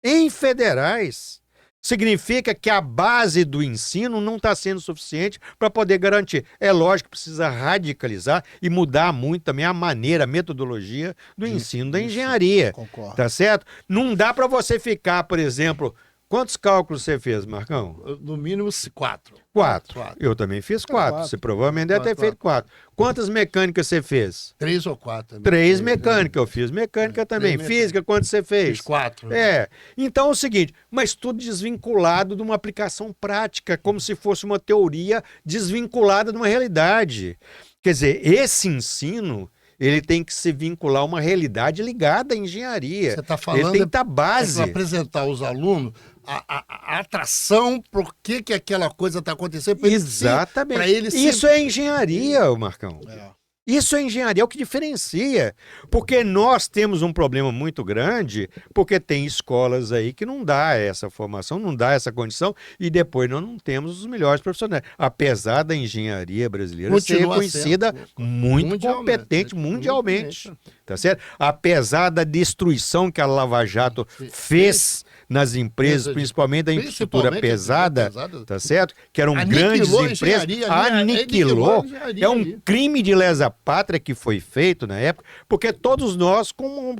em federais. Significa que a base do ensino não está sendo suficiente para poder garantir. É lógico que precisa radicalizar e mudar muito também a maneira, a metodologia do ensino da engenharia. Concordo. Tá certo? Não dá para você ficar, por exemplo... Quantos cálculos você fez, Marcão? No mínimo 4. 4. Eu também fiz 4. quatro. Você provavelmente deve ter feito 4. Quantas mecânicas você fez? 3 ou 4. 3 mecânicas. Eu fiz mecânica também. mecânica. Física, quanto você fez? Fiz 4. É. Então é o seguinte, mas tudo desvinculado de uma aplicação prática, como se fosse uma teoria desvinculada de uma realidade. Quer dizer, esse ensino... ele tem que se vincular a uma realidade ligada à engenharia. Você está falando... Ele tem que estar base. apresentar aos alunos a atração, por que aquela coisa está acontecendo. Exatamente. Para ele Isso é engenharia, Marcão. É. Isso é engenharia, é o que diferencia. Porque nós temos um problema muito grande, porque tem escolas aí que não dá essa formação, não dá essa condição, e depois nós não temos os melhores profissionais. Apesar da engenharia brasileira ser reconhecida muito competente mundialmente. Tá certo? Apesar da destruição que a Lava Jato fez nas empresas, principalmente da infraestrutura pesada, tá certo? Que eram grandes empresas, aniquilou. É um crime de lesa pátria que foi feito na época, porque todos nós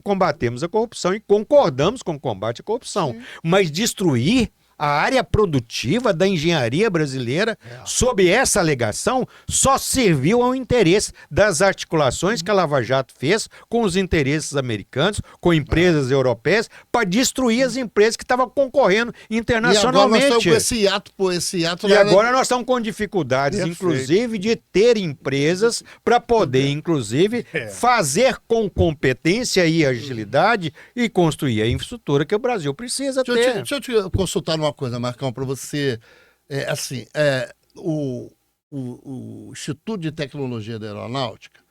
combatemos a corrupção e concordamos com o combate à corrupção. Sim. Mas destruir a área produtiva da engenharia brasileira, sob essa alegação, só serviu ao interesse das articulações que a Lava Jato fez com os interesses americanos, com empresas europeias, para destruir as empresas que estavam concorrendo internacionalmente. E agora nós estamos com esse ato. E agora nós estamos com dificuldades, inclusive, de ter empresas para poder, inclusive, fazer com competência e agilidade e construir a infraestrutura que o Brasil precisa ter. Deixa eu te consultar uma coisa, Marcão, para você. O Instituto de Tecnologia da Aeronáutica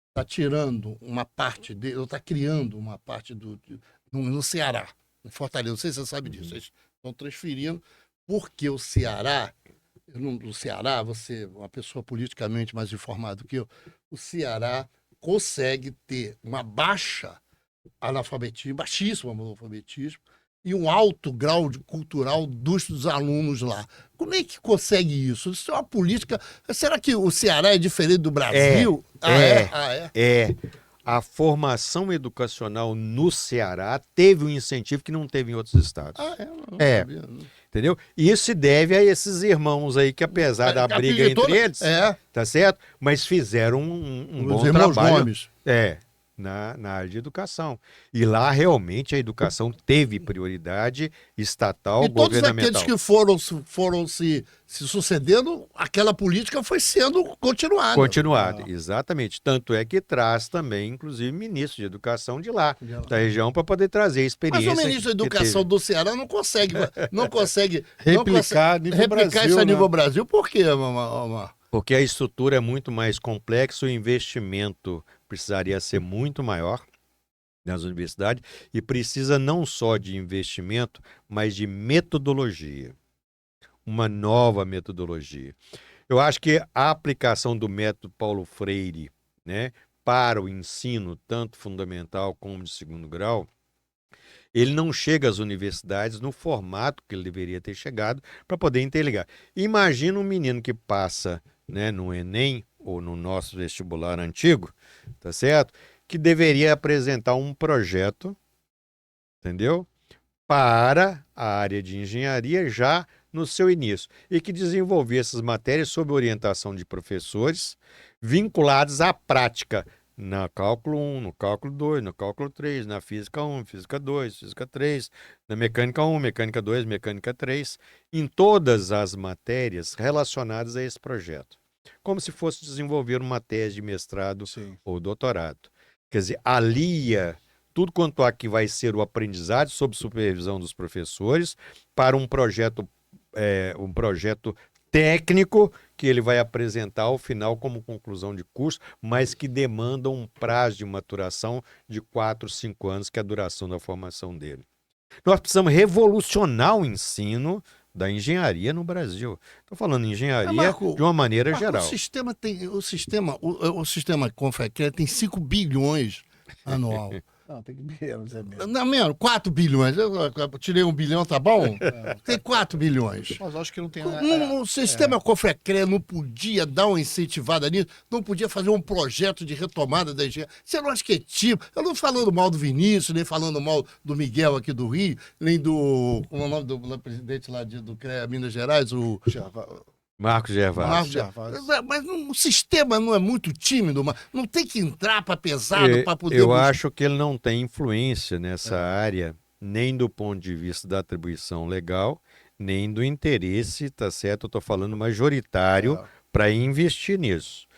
está tirando uma parte dele, ou está criando uma parte no Ceará, em Fortaleza. Não sei se você sabe disso. Eles estão transferindo, porque o Ceará, você é uma pessoa politicamente mais informada do que eu, o Ceará consegue ter uma baixa analfabetismo, baixíssimo analfabetismo, e um alto grau cultural dos alunos lá. Como é que consegue isso? Isso é uma política... Será que o Ceará é diferente do Brasil? A formação educacional no Ceará teve um incentivo que não teve em outros estados. Não sabia, não. Entendeu? E isso se deve a esses irmãos aí que, apesar da briga entre eles, tá certo? Mas fizeram um bom trabalho. Gomes. Na área de educação. E lá realmente a educação teve prioridade estatal, e governamental. Todos aqueles que foram se sucedendo, aquela política foi sendo continuada. Continuada, exatamente. Tanto é que traz também, inclusive, ministro de educação de lá, da região, para poder trazer a experiência. Mas o ministro da educação do Ceará não consegue replicar isso a nível Brasil. Por quê, Omar? Porque a estrutura é muito mais complexa, o investimento precisaria ser muito maior nas universidades e precisa não só de investimento, mas de metodologia, uma nova metodologia. Eu acho que a aplicação do método Paulo Freire, né, para o ensino, tanto fundamental como de segundo grau, ele não chega às universidades no formato que ele deveria ter chegado para poder interligar. Imagina um menino que passa, né, no Enem ou no nosso vestibular antigo, tá certo? Que deveria apresentar um projeto, entendeu? Para a área de engenharia já no seu início e que desenvolvia essas matérias sob orientação de professores vinculados à prática no cálculo 1, no cálculo 2, no cálculo 3, na física 1, física 2, física 3, na mecânica 1, mecânica 2, mecânica 3, em todas as matérias relacionadas a esse projeto. Como se fosse desenvolver uma tese de mestrado ou doutorado. Quer dizer, alia tudo quanto há que vai ser o aprendizado sob supervisão dos professores para um projeto técnico que ele vai apresentar ao final como conclusão de curso, mas que demanda um prazo de maturação de 4, 5 anos, que é a duração da formação dele. Nós precisamos revolucionar o ensino da engenharia no Brasil. Estou falando em engenharia Marco, de uma maneira geral. O sistema Confecre tem 5 bilhões anual. Não, tem que menos, é menos. Não, menos, 4 bilhões. Eu tirei 1 bilhão, tá bom? Tem 4 bilhões. Mas acho que não tem... O sistema Confecre não podia dar uma incentivada nisso, não podia fazer um projeto de retomada da engenharia. Você não acha que é tipo? Eu não falando mal do Vinícius, nem falando mal do Miguel aqui do Rio, nem do. Como é o nome do presidente lá do CREA Minas Gerais? Marcos Gervásio. Marcos Gervásio. Mas o sistema não é muito tímido, não tem que entrar para pesado para poder. Eu acho que ele não tem influência nessa área, nem do ponto de vista da atribuição legal, nem do interesse, tá certo? Eu estou falando majoritário para investir nisso.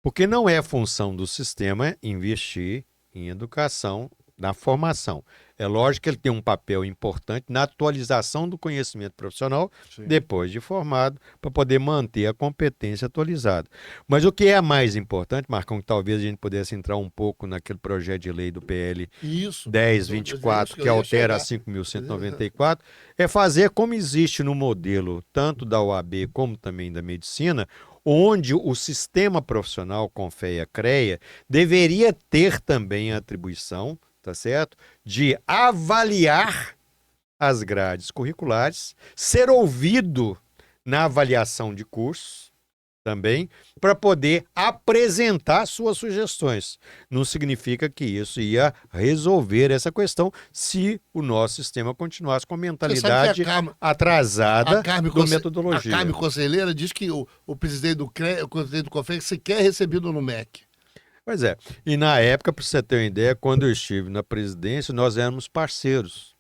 Porque não é função do sistema investir em educação, na formação. É lógico que ele tem um papel importante na atualização do conhecimento profissional, Sim. depois de formado, para poder manter a competência atualizada. Mas o que é mais importante, Marcão, que talvez a gente pudesse entrar um pouco naquele projeto de lei do PL 1024, que altera a 5.194, é fazer como existe no modelo tanto da OAB como também da medicina, onde o sistema profissional CONFEA-CREA deveria ter também a atribuição, tá certo? De avaliar as grades curriculares, ser ouvido na avaliação de cursos também, para poder apresentar suas sugestões. Não significa que isso ia resolver essa questão se o nosso sistema continuasse com a mentalidade atrasada da metodologia. A Carme Conselheira diz que o presidente do CREA, o presidente do CONFEA, sequer é recebido no MEC. Pois é. E na época, para você ter uma ideia, quando eu estive na presidência, nós éramos parceiros.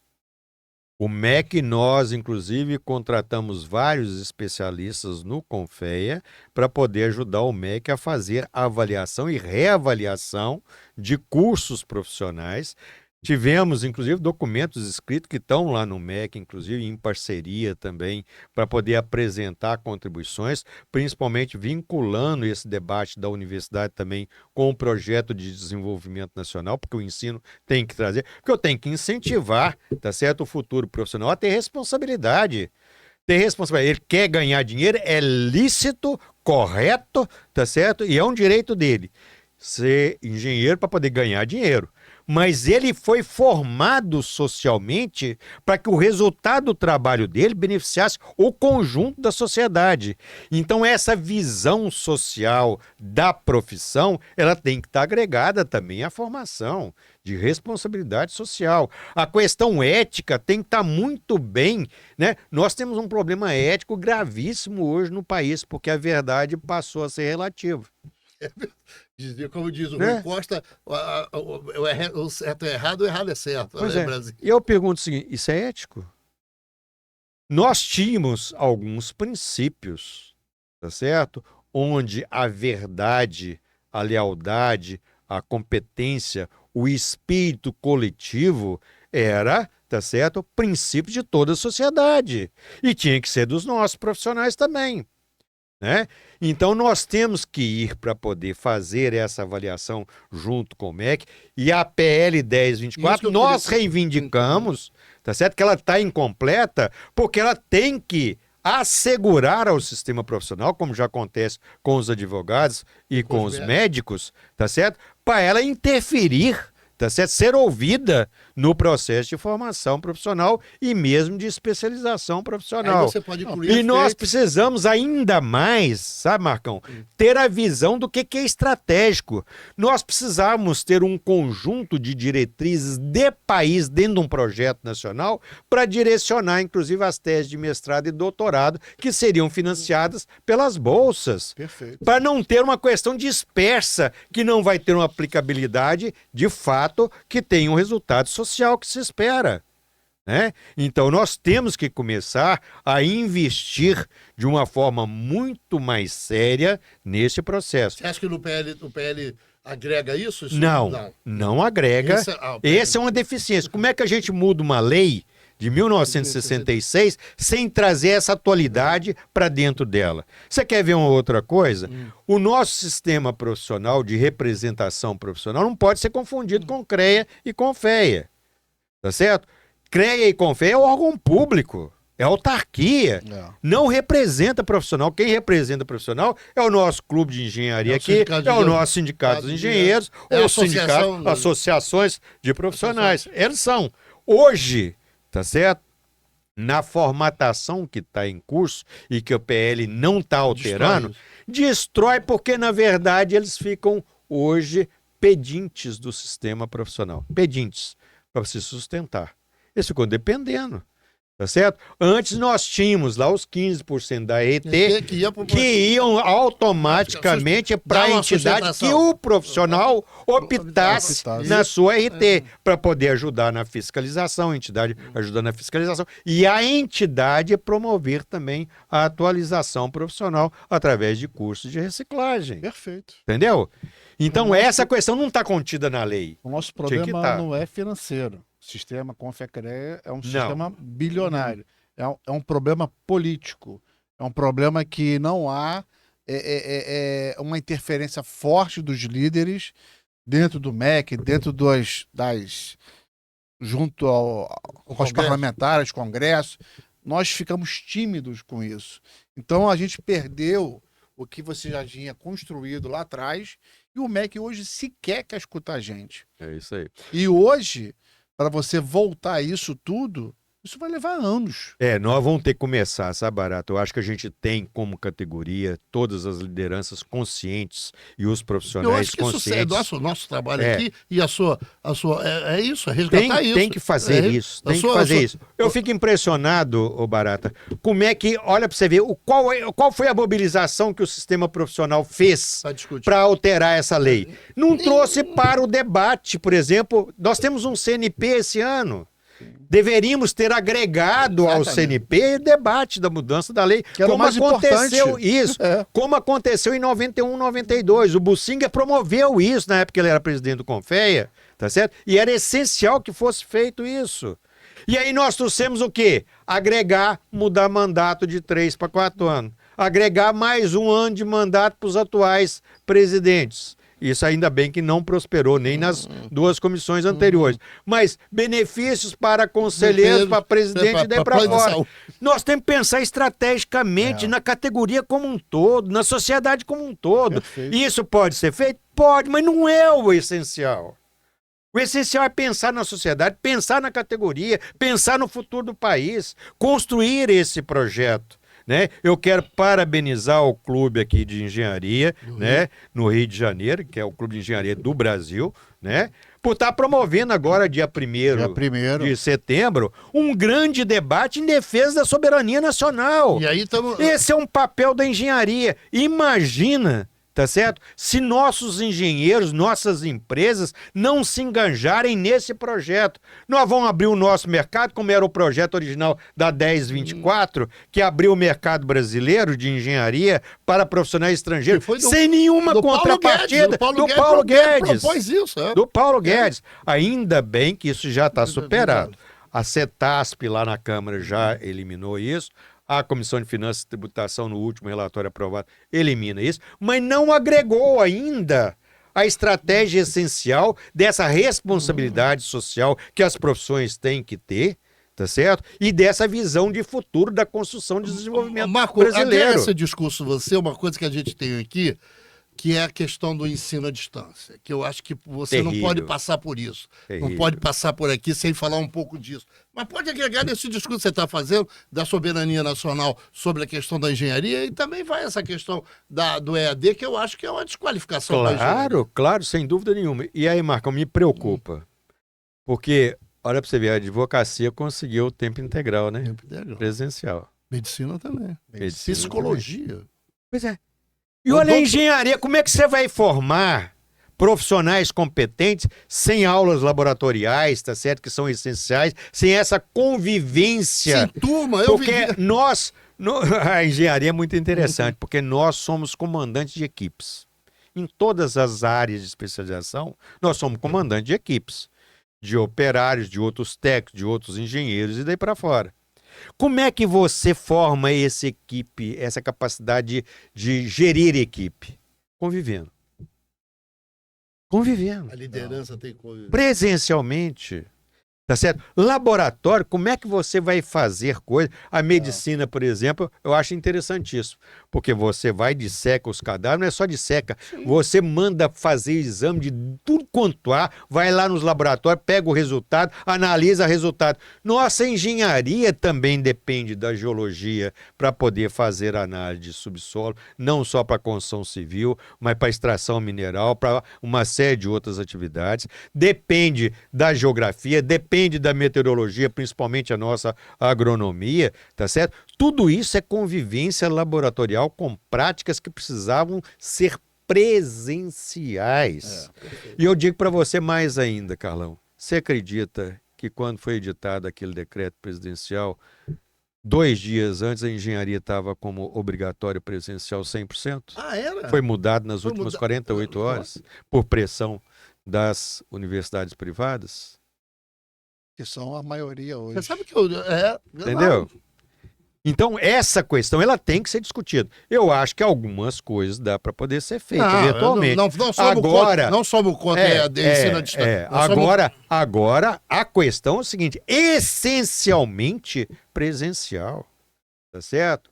O MEC, nós, inclusive, contratamos vários especialistas no CONFEA para poder ajudar o MEC a fazer a avaliação e reavaliação de cursos profissionais. Tivemos, inclusive, documentos escritos que estão lá no MEC, inclusive em parceria também, para poder apresentar contribuições, principalmente vinculando esse debate da universidade também com o projeto de desenvolvimento nacional, porque o ensino tem que trazer, porque eu tenho que incentivar, tá certo, o futuro profissional a ter responsabilidade. Ter responsabilidade. Ele quer ganhar dinheiro, é lícito, correto, tá certo? E é um direito dele ser engenheiro para poder ganhar dinheiro. Mas ele foi formado socialmente para que o resultado do trabalho dele beneficiasse o conjunto da sociedade. Então, essa visão social da profissão, ela tem que estar agregada também à formação de responsabilidade social. A questão ética tem que estar muito bem, né? Nós temos um problema ético gravíssimo hoje no país, porque a verdade passou a ser relativa. Como diz o Rui Costa, o certo é errado, o errado é certo. Pois né, é. Brasil? E eu pergunto o seguinte, isso é ético? Nós tínhamos alguns princípios, tá certo? Onde a verdade, a lealdade, a competência, o espírito coletivo era, tá certo? Princípio de toda a sociedade. E tinha que ser dos nossos profissionais também. Né? Então nós temos que ir para poder fazer essa avaliação junto com o MEC e a PL 1024 nós reivindicamos, tá certo? Que ela está incompleta porque ela tem que assegurar ao sistema profissional, como já acontece com os advogados e com os médicos, tá certo? Para ela interferir, tá certo? Ser ouvida no processo de formação profissional e mesmo de especialização profissional. Aí você pode incluir e nós precisamos ainda mais, sabe, Marcão, ter a visão do que é estratégico. Nós precisamos ter um conjunto de diretrizes de país dentro de um projeto nacional para direcionar, inclusive, as teses de mestrado e doutorado que seriam financiadas pelas bolsas. Perfeito. Para não ter uma questão dispersa que não vai ter uma aplicabilidade, de fato, que tenha um resultado social que se espera. Né? Então, nós temos que começar a investir de uma forma muito mais séria nesse processo. Você acha que o PL agrega isso? Não agrega. Essa é uma deficiência. Como é que a gente muda uma lei de 1966 sem trazer essa atualidade para dentro dela? Você quer ver uma outra coisa? O nosso sistema profissional de representação profissional não pode ser confundido com CREA e CONFEA. Tá certo? CREA e CONFEA é um órgão público. É autarquia. É. Não representa profissional. Quem representa profissional é o nosso clube de engenharia aqui, é o nosso sindicato dos engenheiros, ou sindicato, associações de profissionais. Eles são. Hoje, tá certo? Na formatação que está em curso e que o PL não está alterando, destrói porque, na verdade, eles ficam hoje pedintes do sistema profissional. Pedintes, para se sustentar. Eles ficam dependendo. Tá certo? Antes nós tínhamos lá os 15% da RT que iam automaticamente para a entidade que o profissional optasse na sua RT, para poder ajudar na fiscalização, a entidade ajudando na fiscalização, e a entidade promover também a atualização profissional através de cursos de reciclagem. Perfeito. Entendeu? Então essa questão não está contida na lei. O nosso problema não é financeiro. O sistema Confecre é um sistema bilionário. É um problema político. É um problema que não há uma interferência forte dos líderes dentro do MEC, dentro junto aos parlamentares, Congresso. Nós ficamos tímidos com isso. Então a gente perdeu o que você já tinha construído lá atrás e o MEC hoje sequer quer escutar a gente. É isso aí. E hoje, para você voltar a isso tudo, isso vai levar anos. Nós vamos ter que começar, sabe, Barato? Eu acho que a gente tem como categoria todas as lideranças conscientes e os profissionais conscientes. Isso é nosso trabalho aqui e a sua é isso, é resgatar isso. Tem que fazer isso, tem que fazer isso. Eu fico impressionado, ô Barata, como é que, olha para você ver, qual foi a mobilização que o sistema profissional fez para alterar essa lei? Não trouxe para o debate, por exemplo, nós temos um CNP esse ano. Deveríamos ter agregado ao CNP debate da mudança da lei, como aconteceu isso, como aconteceu em 91, 92. O Bussinga promoveu isso na época que ele era presidente do Confeia, tá certo? E era essencial que fosse feito isso. E aí nós trouxemos o quê? Agregar, mudar mandato de 3 para 4 anos. Agregar mais um ano de mandato para os atuais presidentes. Isso ainda bem que não prosperou, nem nas duas comissões anteriores. Mas benefícios para conselheiros, para presidente e daí para fora. Nós temos que pensar estrategicamente na categoria como um todo, na sociedade como um todo. Perfeito. Isso pode ser feito? Pode, mas não é o essencial. O essencial é pensar na sociedade, pensar na categoria, pensar no futuro do país, construir esse projeto. Né? Eu quero parabenizar o clube aqui de engenharia, né? No Rio de Janeiro, que é o clube de engenharia do Brasil, né? Por estar promovendo agora, dia 1º de setembro, um grande debate em defesa da soberania nacional. E aí Esse é um papel da engenharia. Imagina, tá certo? Se nossos engenheiros, nossas empresas não se engajarem nesse projeto. Nós vamos abrir o nosso mercado, como era o projeto original da 1024, que abriu o mercado brasileiro de engenharia para profissionais estrangeiros, sem nenhuma contrapartida do Paulo Guedes. Propôs isso, do Paulo Guedes. Ainda bem que isso já está superado. A CETASP lá na Câmara já eliminou isso. A Comissão de Finanças e Tributação, no último relatório aprovado, elimina isso, mas não agregou ainda a estratégia essencial dessa responsabilidade social que as profissões têm que ter, tá certo? E dessa visão de futuro da construção de desenvolvimento brasileiro. Esse discurso você, uma coisa que a gente tem aqui, que é a questão do ensino à distância, que eu acho que você não pode passar por isso. Não pode passar por aqui sem falar um pouco disso. Mas pode agregar nesse discurso que você está fazendo da soberania nacional sobre a questão da engenharia e também vai essa questão do EAD, que eu acho que é uma desqualificação da engenharia. Claro, sem dúvida nenhuma. E aí, Marcão, me preocupa. Porque, olha para você ver, a advocacia conseguiu o tempo integral, né? Tempo integral. Medicina Medicina também. Psicologia. Também. Pois é. E olha a engenharia, como é que você vai formar profissionais competentes sem aulas laboratoriais, tá certo? Que são essenciais, sem essa convivência. Sem turma, porque a engenharia é muito interessante, porque nós somos comandantes de equipes. Em todas as áreas de especialização, nós somos comandantes de equipes. De operários, de outros técnicos, de outros engenheiros e daí para fora. Como é que você forma essa equipe, essa capacidade de gerir equipe? Convivendo. A liderança tem que conviver. Presencialmente. Tá certo? Laboratório, como é que você vai fazer coisa? A medicina, por exemplo, eu acho interessantíssimo. Porque você vai, disseca os cadáveres, não é só disseca. Você manda fazer exame de tudo quanto há, vai lá nos laboratórios, pega o resultado, analisa o resultado. Nossa engenharia também depende da geologia para poder fazer análise de subsolo, não só para construção civil, mas para extração mineral, para uma série de outras atividades. Depende da geografia, depende da meteorologia, principalmente a nossa agronomia, tá certo? Tudo isso é convivência laboratorial com práticas que precisavam ser presenciais. E eu digo para você mais ainda, Carlão, você acredita que quando foi editado aquele decreto presidencial, 2 dias antes a engenharia estava como obrigatório presencial 100%? Ah, era? Foi mudado nas Foi últimas mudado. 48 horas por pressão das universidades privadas? Que são a maioria hoje. Você sabe que eu. Entendeu? Então, essa questão ela tem que ser discutida. Eu acho que algumas coisas dá para poder ser feita eventualmente. Não somos Agora, contra, não somos contra a ensino à distância. Nós agora, a questão é o seguinte: essencialmente presencial. Tá certo?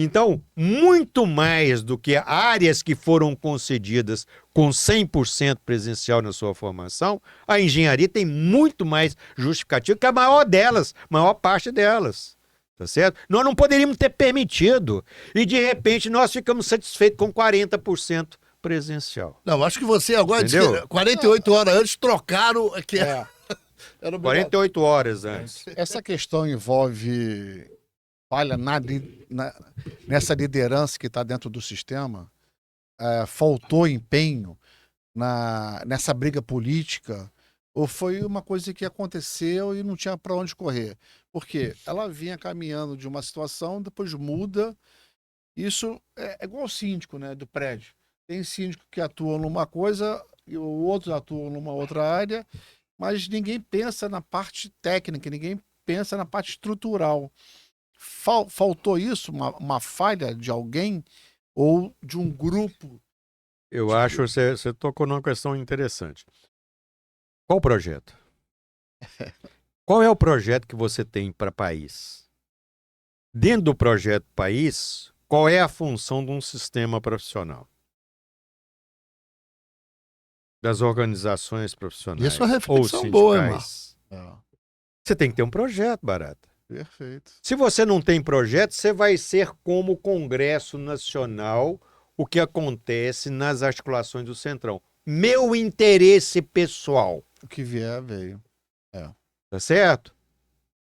Então, muito mais do que áreas que foram concedidas com 100% presencial na sua formação, a engenharia tem muito mais justificativo que a maior delas, maior parte delas. Tá certo? Nós não poderíamos ter permitido. E, de repente, nós ficamos satisfeitos com 40% presencial. Não, acho que você agora Entendeu? disse que 48 horas antes trocaram. Era 48 horas antes. Essa questão envolve falha nessa liderança que está dentro do sistema. Faltou empenho nessa briga política, ou foi uma coisa que aconteceu e não tinha para onde correr? Porque ela vinha caminhando de uma situação, depois muda. Isso é igual o síndico, né, do prédio. Tem síndico que atua numa coisa e o outro atua numa outra área, mas ninguém pensa na parte técnica, ninguém pensa na parte estrutural. Faltou isso, uma falha de alguém ou de um grupo? Eu acho que você tocou numa questão interessante. Qual o projeto? Qual é o projeto que você tem para o país? Dentro do projeto país, qual é a função de um sistema profissional? Das organizações profissionais Isso é uma ou reflexão boa, sindicais? Você tem que ter um projeto, Barata. Perfeito. Se você não tem projeto, você vai ser como o Congresso Nacional, o que acontece nas articulações do Centrão. Meu interesse pessoal. O que vier, veio. Tá certo?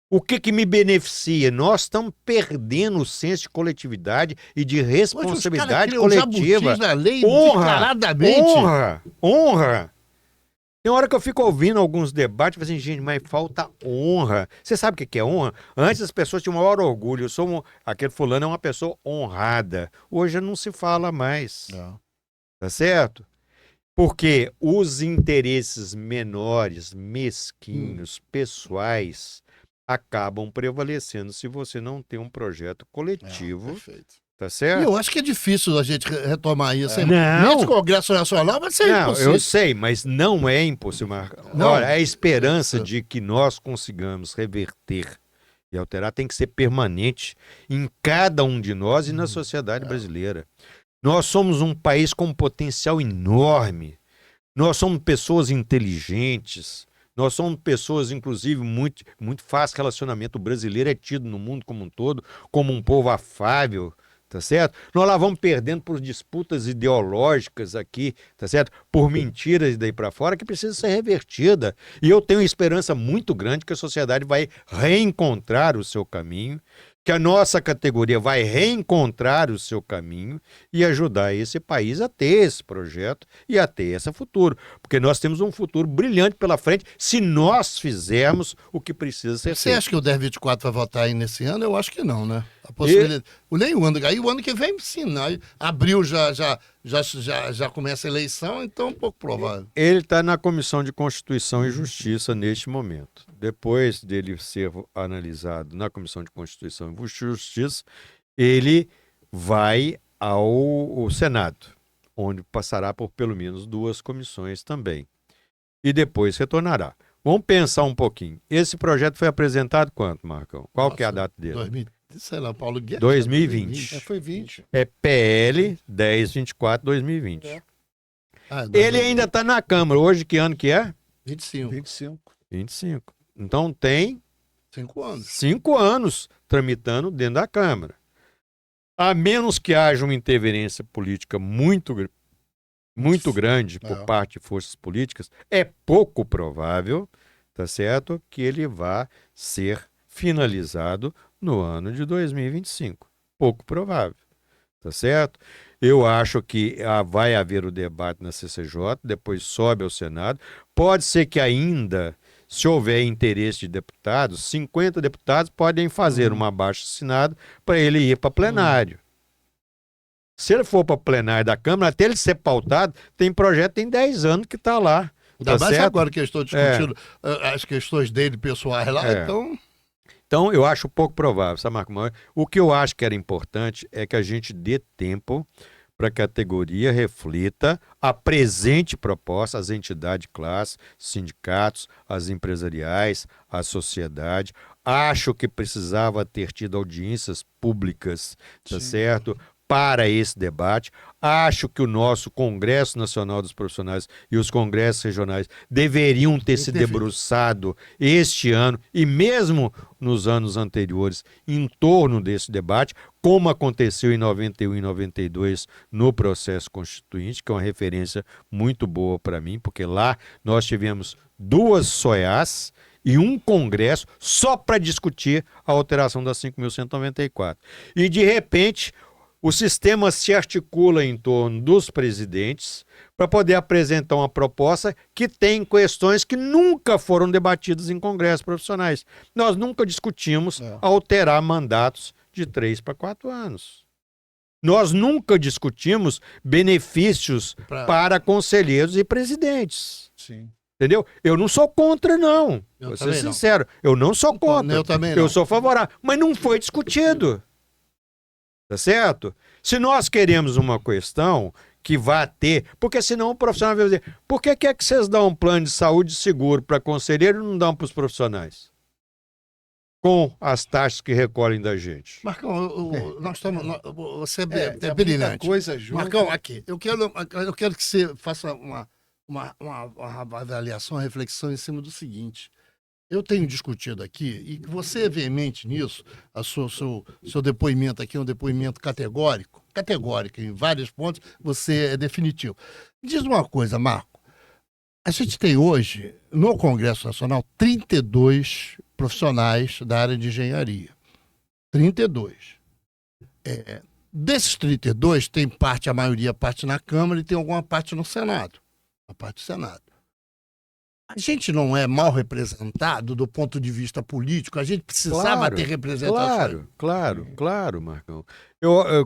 O que me beneficia? Nós estamos perdendo o senso de coletividade e de responsabilidade coletiva. Na lei Honra! Tem hora que eu fico ouvindo alguns debates e falo assim, gente, mas falta honra. Você sabe o que é honra? Antes as pessoas tinham o maior orgulho. Aquele fulano é uma pessoa honrada. Hoje não se fala mais. Tá certo? Porque os interesses menores, mesquinhos, pessoais, acabam prevalecendo se você não tem um projeto coletivo. Perfeito. Tá E certo? eu acho que é difícil a gente retomar isso. Não. Nesse Congresso Nacional vai ser impossível. Eu sei, mas não é impossível. Não. Olha, a esperança de que nós consigamos reverter e alterar tem que ser permanente em cada um de nós e na sociedade brasileira. Nós somos um país com um potencial enorme. Nós somos pessoas inteligentes. Nós somos pessoas, inclusive, muito, muito fácil relacionamento. O brasileiro é tido no mundo como um todo como um povo afável. Tá certo? Nós lá vamos perdendo por disputas ideológicas aqui, tá certo? Por mentiras daí para fora que precisa ser revertida. E eu tenho esperança muito grande que a sociedade vai reencontrar o seu caminho, que a nossa categoria vai reencontrar o seu caminho e ajudar esse país a ter esse projeto e a ter esse futuro. Porque nós temos um futuro brilhante pela frente se nós fizermos o que precisa ser Você feito. acha que o 1024 vai votar aí nesse ano? Eu acho que não, né? A possibilidade. Nem o ano. Aí o ano que vem, sim. Né? Abril já começa a eleição, então é um pouco provável. Ele está na Comissão de Constituição e Justiça neste momento. Depois dele ser analisado na Comissão de Constituição e Justiça, ele vai ao Senado, onde passará por pelo menos 2 comissões também. E depois retornará. Vamos pensar um pouquinho. Esse projeto foi apresentado quanto, Marcão? Qual que é a Nossa, data dele? 2000, sei lá, Paulo Guedes. 2020. Foi 20. É PL 1024-2020. É. Ah, Ele ainda está na Câmara. Hoje, que ano que é? 25. 25. 25. Então tem 5 anos. 5 anos tramitando dentro da Câmara. A menos que haja uma interferência política muito grande por É. parte de forças políticas, é pouco provável, tá certo, que ele vá ser finalizado no ano de 2025. Pouco provável, tá certo? Eu acho que vai haver o debate na CCJ, depois sobe ao Senado. Pode ser que ainda, se houver interesse de deputados, 50 deputados podem fazer uma abaixo-assinado para ele ir para plenário. Se ele for para plenário da Câmara, até ele ser pautado, tem projeto, tem 10 anos que está lá. Ainda Tá mais certo? agora que eu estou discutindo as questões dele pessoais lá, É. Então, eu acho pouco provável, sabe, Marco? Mas o que eu acho que era importante é que a gente dê tempo para a categoria reflita, apresente proposta às entidades de classe, sindicatos, às empresariais, à sociedade. Acho que precisava ter tido audiências públicas, tá certo? Para esse debate. Acho que o nosso Congresso Nacional dos Profissionais e os congressos regionais deveriam ter se debruçado este ano e mesmo nos anos anteriores em torno desse debate, como aconteceu em 91 e 92 no processo constituinte, que é uma referência muito boa para mim, porque lá nós tivemos 2 SOEAs e um congresso só para discutir a alteração da 5.194. E, de repente, o sistema se articula em torno dos presidentes para poder apresentar uma proposta que tem questões que nunca foram debatidas em congressos profissionais. Nós nunca discutimos alterar mandatos de 3 para 4 anos. Nós nunca discutimos benefícios para conselheiros e presidentes. Sim. Entendeu? Eu não sou contra, não. Vou ser sincero. Eu não sou contra. Eu também não. Eu sou favorável. Mas não foi discutido. Tá certo? Se nós queremos uma questão que vá ter... Porque senão o profissional vai dizer, por que é que vocês dão um plano de saúde seguro para conselheiro e não dão para os profissionais? Com as taxas que recolhem da gente. Marcão, nós estamos... Você é muita brilhante. coisa junto. Marcão, aqui, eu quero que você faça uma avaliação, uma reflexão em cima do seguinte. Eu tenho discutido aqui, e você é veemente nisso, seu depoimento aqui é um depoimento categórico em vários pontos, você é definitivo. Me diz uma coisa, Marco, a gente tem hoje, no Congresso Nacional, 32 profissionais da área de engenharia. 32. Desses 32, tem parte, a maioria parte na Câmara e tem alguma parte no Senado. A parte do Senado. A gente não é mal representado do ponto de vista político? A gente precisava ter representação? Claro, Marcão.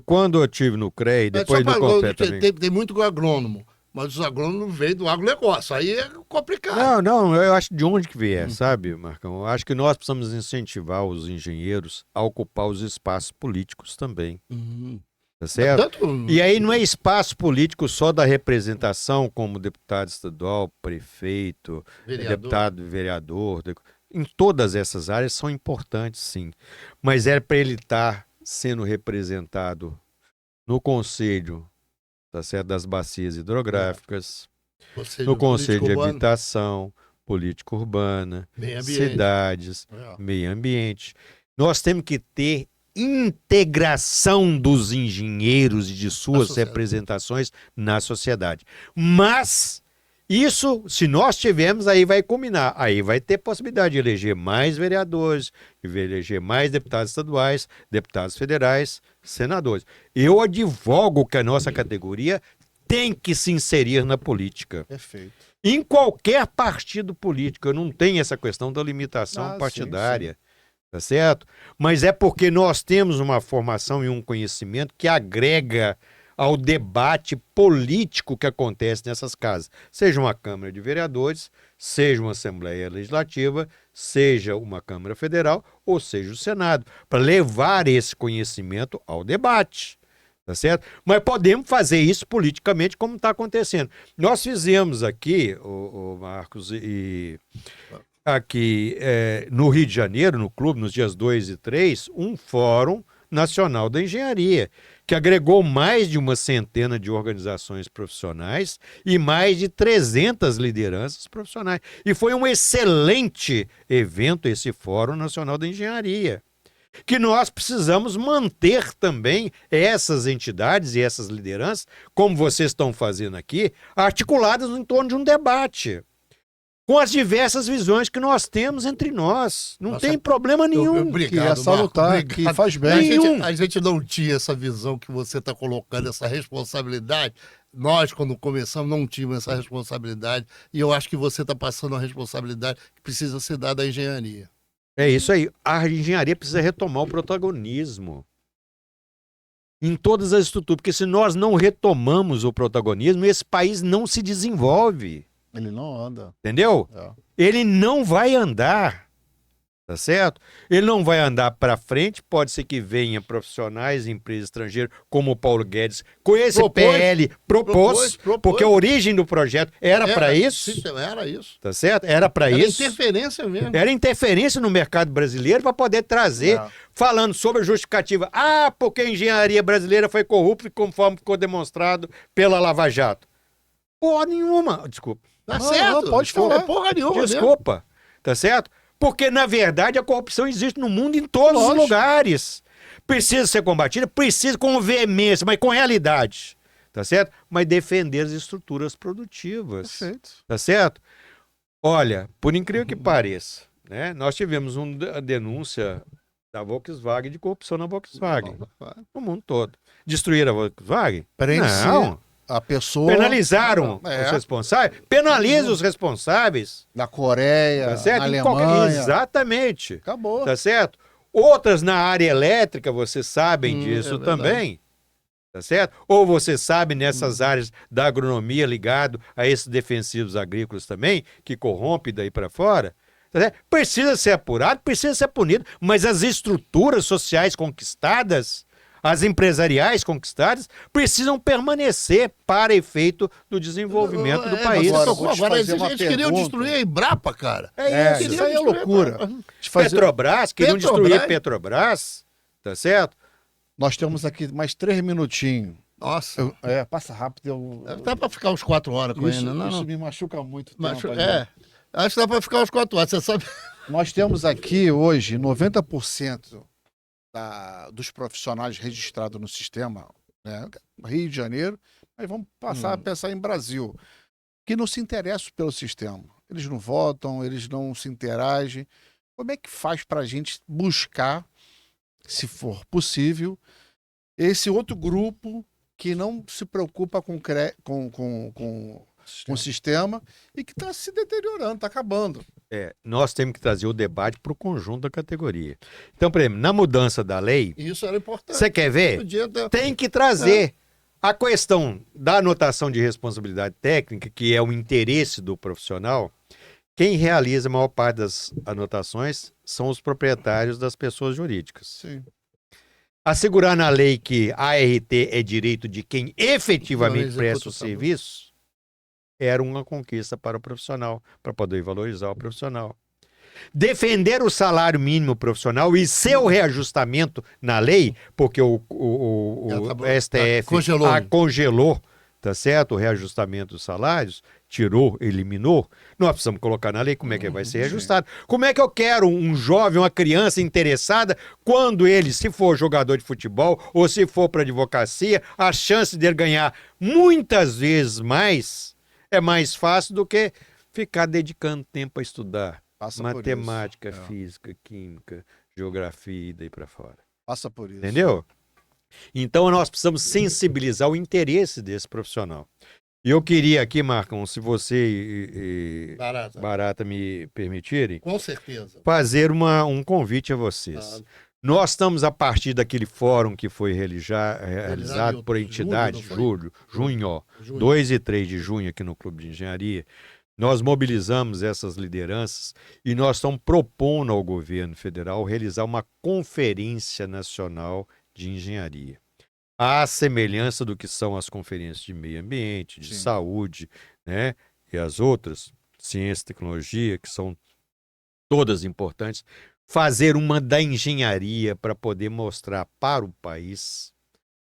Quando eu estive no CREA, depois no CONFET também... Tem muito agrônomo, mas os agrônomos veio do agronegócio, aí é complicado. Não, eu acho de onde que vier, sabe, Marcão? Eu acho que nós precisamos incentivar os engenheiros a ocupar os espaços políticos também. Tá certo? E aí não é espaço político só da representação, como deputado estadual, prefeito, deputado, vereador. Em todas essas áreas são importantes, sim. Mas é para ele estar sendo representado no Conselho, tá certo, das bacias hidrográficas, no Conselho de Habitação, Política Urbana, cidades, meio ambiente. Nós temos que ter integração dos engenheiros e de suas representações na sociedade. Mas isso, se nós tivermos, aí vai combinar. Aí vai ter possibilidade de eleger mais vereadores, de eleger mais deputados estaduais, deputados federais, senadores. Eu advogo que a nossa categoria tem que se inserir na política. Perfeito. Em qualquer partido político. Eu não tenho essa questão da limitação partidária. Sim. Tá certo? Mas é porque nós temos uma formação e um conhecimento que agrega ao debate político que acontece nessas casas. Seja uma Câmara de Vereadores, seja uma Assembleia Legislativa, seja uma Câmara Federal, ou seja o Senado, para levar esse conhecimento ao debate. Tá certo? Mas podemos fazer isso politicamente como está acontecendo. Nós fizemos aqui, o Marcos e aqui no Rio de Janeiro, no clube, nos dias 2 e 3, um Fórum Nacional da Engenharia, que agregou mais de uma centena de organizações profissionais e mais de 300 lideranças profissionais. E foi um excelente evento esse Fórum Nacional da Engenharia, que nós precisamos manter também essas entidades e essas lideranças, como vocês estão fazendo aqui, articuladas em torno de um debate, com as diversas visões que nós temos entre nós. Não Nossa, tem problema nenhum. Obrigado, Que é salutar, Marco, que obrigado. faz bem. A gente não tinha essa visão que você está colocando, essa responsabilidade. Nós, quando começamos, não tínhamos essa responsabilidade. E eu acho que você está passando a responsabilidade que precisa ser dada à engenharia. É isso aí. A engenharia precisa retomar o protagonismo em todas as estruturas, porque se nós não retomamos o protagonismo, esse país não se desenvolve. Ele não anda. Entendeu? É. Ele não vai andar, tá certo? Ele não vai andar para frente, pode ser que venha profissionais, empresas estrangeiras, como o Paulo Guedes, com esse PL propôs, porque a origem do projeto era para isso, Sim, era isso. tá certo? Era para Era isso. interferência mesmo. Era interferência no mercado brasileiro para poder trazer, falando sobre a justificativa. Ah, porque a engenharia brasileira foi corrupta, conforme ficou demonstrado pela Lava Jato. Porra nenhuma, desculpa. Tá Não, certo. não, pode falar. Não é porra nenhuma. Desculpa, tá certo? Porque, na verdade, a corrupção existe no mundo em todos os lugares. Precisa ser combatida, precisa com veemência, mas com realidade, tá certo? Mas defender as estruturas produtivas, Perfeito. tá certo? Olha, por incrível que pareça, né, nós tivemos uma denúncia da Volkswagen de corrupção na Volkswagen, no mundo todo. Destruíram a Volkswagen? Prende-se Não. a pessoa Penalizaram os responsáveis? Penaliza os responsáveis. da Coreia, Tá certo? na Em qualquer- Alemanha. Exatamente. Acabou. Tá certo? Outras na área elétrica, vocês sabem disso é verdade. também. Tá certo? Ou você sabe nessas áreas da agronomia ligado a esses defensivos agrícolas também, que corrompe daí para fora. Tá certo? Precisa ser apurado, precisa ser punido, mas as estruturas sociais conquistadas, as empresariais conquistadas, precisam permanecer para efeito do desenvolvimento do país. Agora, vou te Agora fazer eles uma queriam pergunta. destruir a Embrapa, cara. É, Queriam isso aí é destruir a loucura. Embrapa. De fazer- Petrobras, queriam Petrobras. destruir Petrobras, tá certo? Nós temos aqui mais 3 minutinhos. Nossa. Passa rápido. Dá pra ficar uns 4 horas com Isso, ele, não? isso Não. me machuca muito. Mas, tempo, acho que dá pra ficar uns 4 horas, você sabe. Nós temos aqui hoje 90% dos profissionais registrados no sistema, né, Rio de Janeiro, mas vamos passar a pensar em Brasil, que não se interessam pelo sistema. Eles não votam, eles não se interagem. Como é que faz para a gente buscar, se for possível, esse outro grupo que não se preocupa com o sistema e que está se deteriorando, está acabando? Nós temos que trazer o debate para o conjunto da categoria. Então, por exemplo, na mudança da lei, Isso era importante. você quer ver? Podia ter- Tem que trazer a questão da anotação de responsabilidade técnica, que é o interesse do profissional. Quem realiza a maior parte das anotações são os proprietários das pessoas jurídicas. Sim. Assegurar na lei que a ART é direito de quem efetivamente Executa presta o o trabalho. serviço era uma conquista para o profissional, para poder valorizar o profissional. Defender o salário mínimo profissional e seu reajustamento na lei, porque o STF congelou, tá certo? O reajustamento dos salários, tirou, eliminou. Nós precisamos colocar na lei como é que vai ser reajustado. Como é que eu quero um jovem, uma criança interessada, quando ele, se for jogador de futebol ou se for para advocacia, a chance dele ganhar muitas vezes mais é mais fácil do que ficar dedicando tempo a estudar Passa por matemática, isso. física, química, geografia e daí para fora. Passa por isso. Entendeu? Então nós precisamos sensibilizar o interesse desse profissional. E eu queria aqui, Marcão, se você e Barata me permitirem, Com certeza. fazer um convite a vocês. Nós estamos a partir daquele fórum que foi realizado por entidades, junho, 2 e 3 de junho aqui no Clube de Engenharia. Nós mobilizamos essas lideranças e nós estamos propondo ao governo federal realizar uma conferência nacional de engenharia. À semelhança do que são as conferências de meio ambiente, de saúde, né, e as outras, ciência e tecnologia, que são todas importantes, fazer uma da engenharia para poder mostrar para o país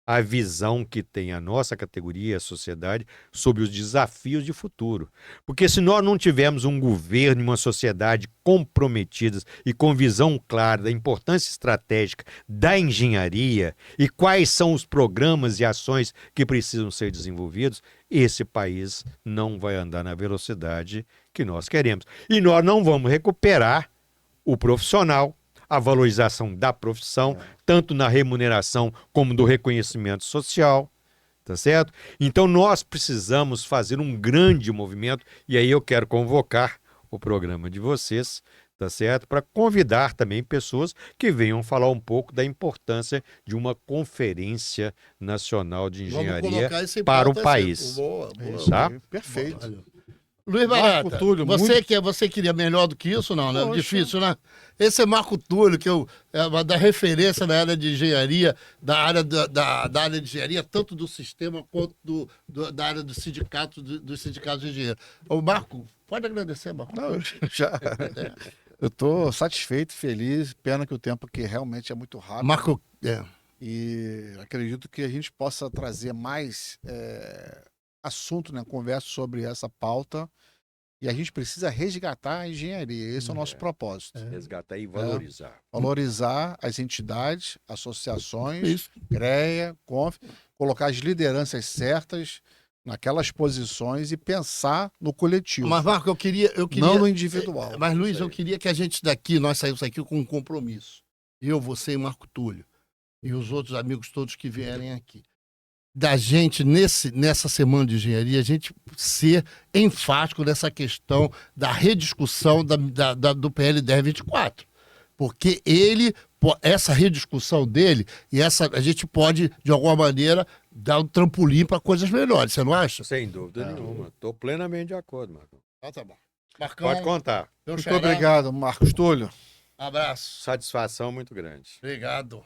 a visão que tem a nossa categoria, a sociedade, sobre os desafios de futuro. Porque se nós não tivermos um governo e uma sociedade comprometidas e com visão clara da importância estratégica da engenharia e quais são os programas e ações que precisam ser desenvolvidos, esse país não vai andar na velocidade que nós queremos. E nós não vamos recuperar o profissional, a valorização da profissão, tanto na remuneração como do reconhecimento social, tá certo? Então nós precisamos fazer um grande movimento, e aí eu quero convocar o programa de vocês, tá certo? Para convidar também pessoas que venham falar um pouco da importância de uma conferência nacional de engenharia para o país. Boa. Tá? Perfeito. Luiz Marco Barata, Túlio, você queria melhor do que isso? Não, né? Poxa. Difícil, né? Esse é Marco Túlio, que é uma da referência na área de engenharia, da área de engenharia, tanto do sistema quanto da área dos sindicatos de engenheiros. Ô, Marco, pode agradecer, Marco. Não, eu estou satisfeito, feliz, pena que o tempo aqui realmente é muito rápido. Marco, E acredito que a gente possa trazer mais assunto, né, conversa sobre essa pauta. E a gente precisa resgatar a engenharia. Esse é o nosso propósito. Resgatar e valorizar. Valorizar as entidades, associações, isso. CREA, CONF, colocar as lideranças certas naquelas posições e pensar no coletivo, Mas, Marco, eu queria... não no individual. Mas, Luiz, eu queria que a gente nós saímos aqui com um compromisso. Eu, você e Marco Túlio. E os outros amigos todos que vierem aqui. Da gente, nessa semana de engenharia, a gente ser enfático nessa questão da rediscussão do PL 1024. Porque essa rediscussão dele, a gente pode, de alguma maneira, dar um trampolim para coisas melhores, você não acha? Sem dúvida nenhuma. Estou plenamente de acordo, Marcão. Ah, tá bom. Marcão, Pode contar. meu Muito xará, obrigado, Marcos Túlio. abraço. Satisfação muito grande. Obrigado.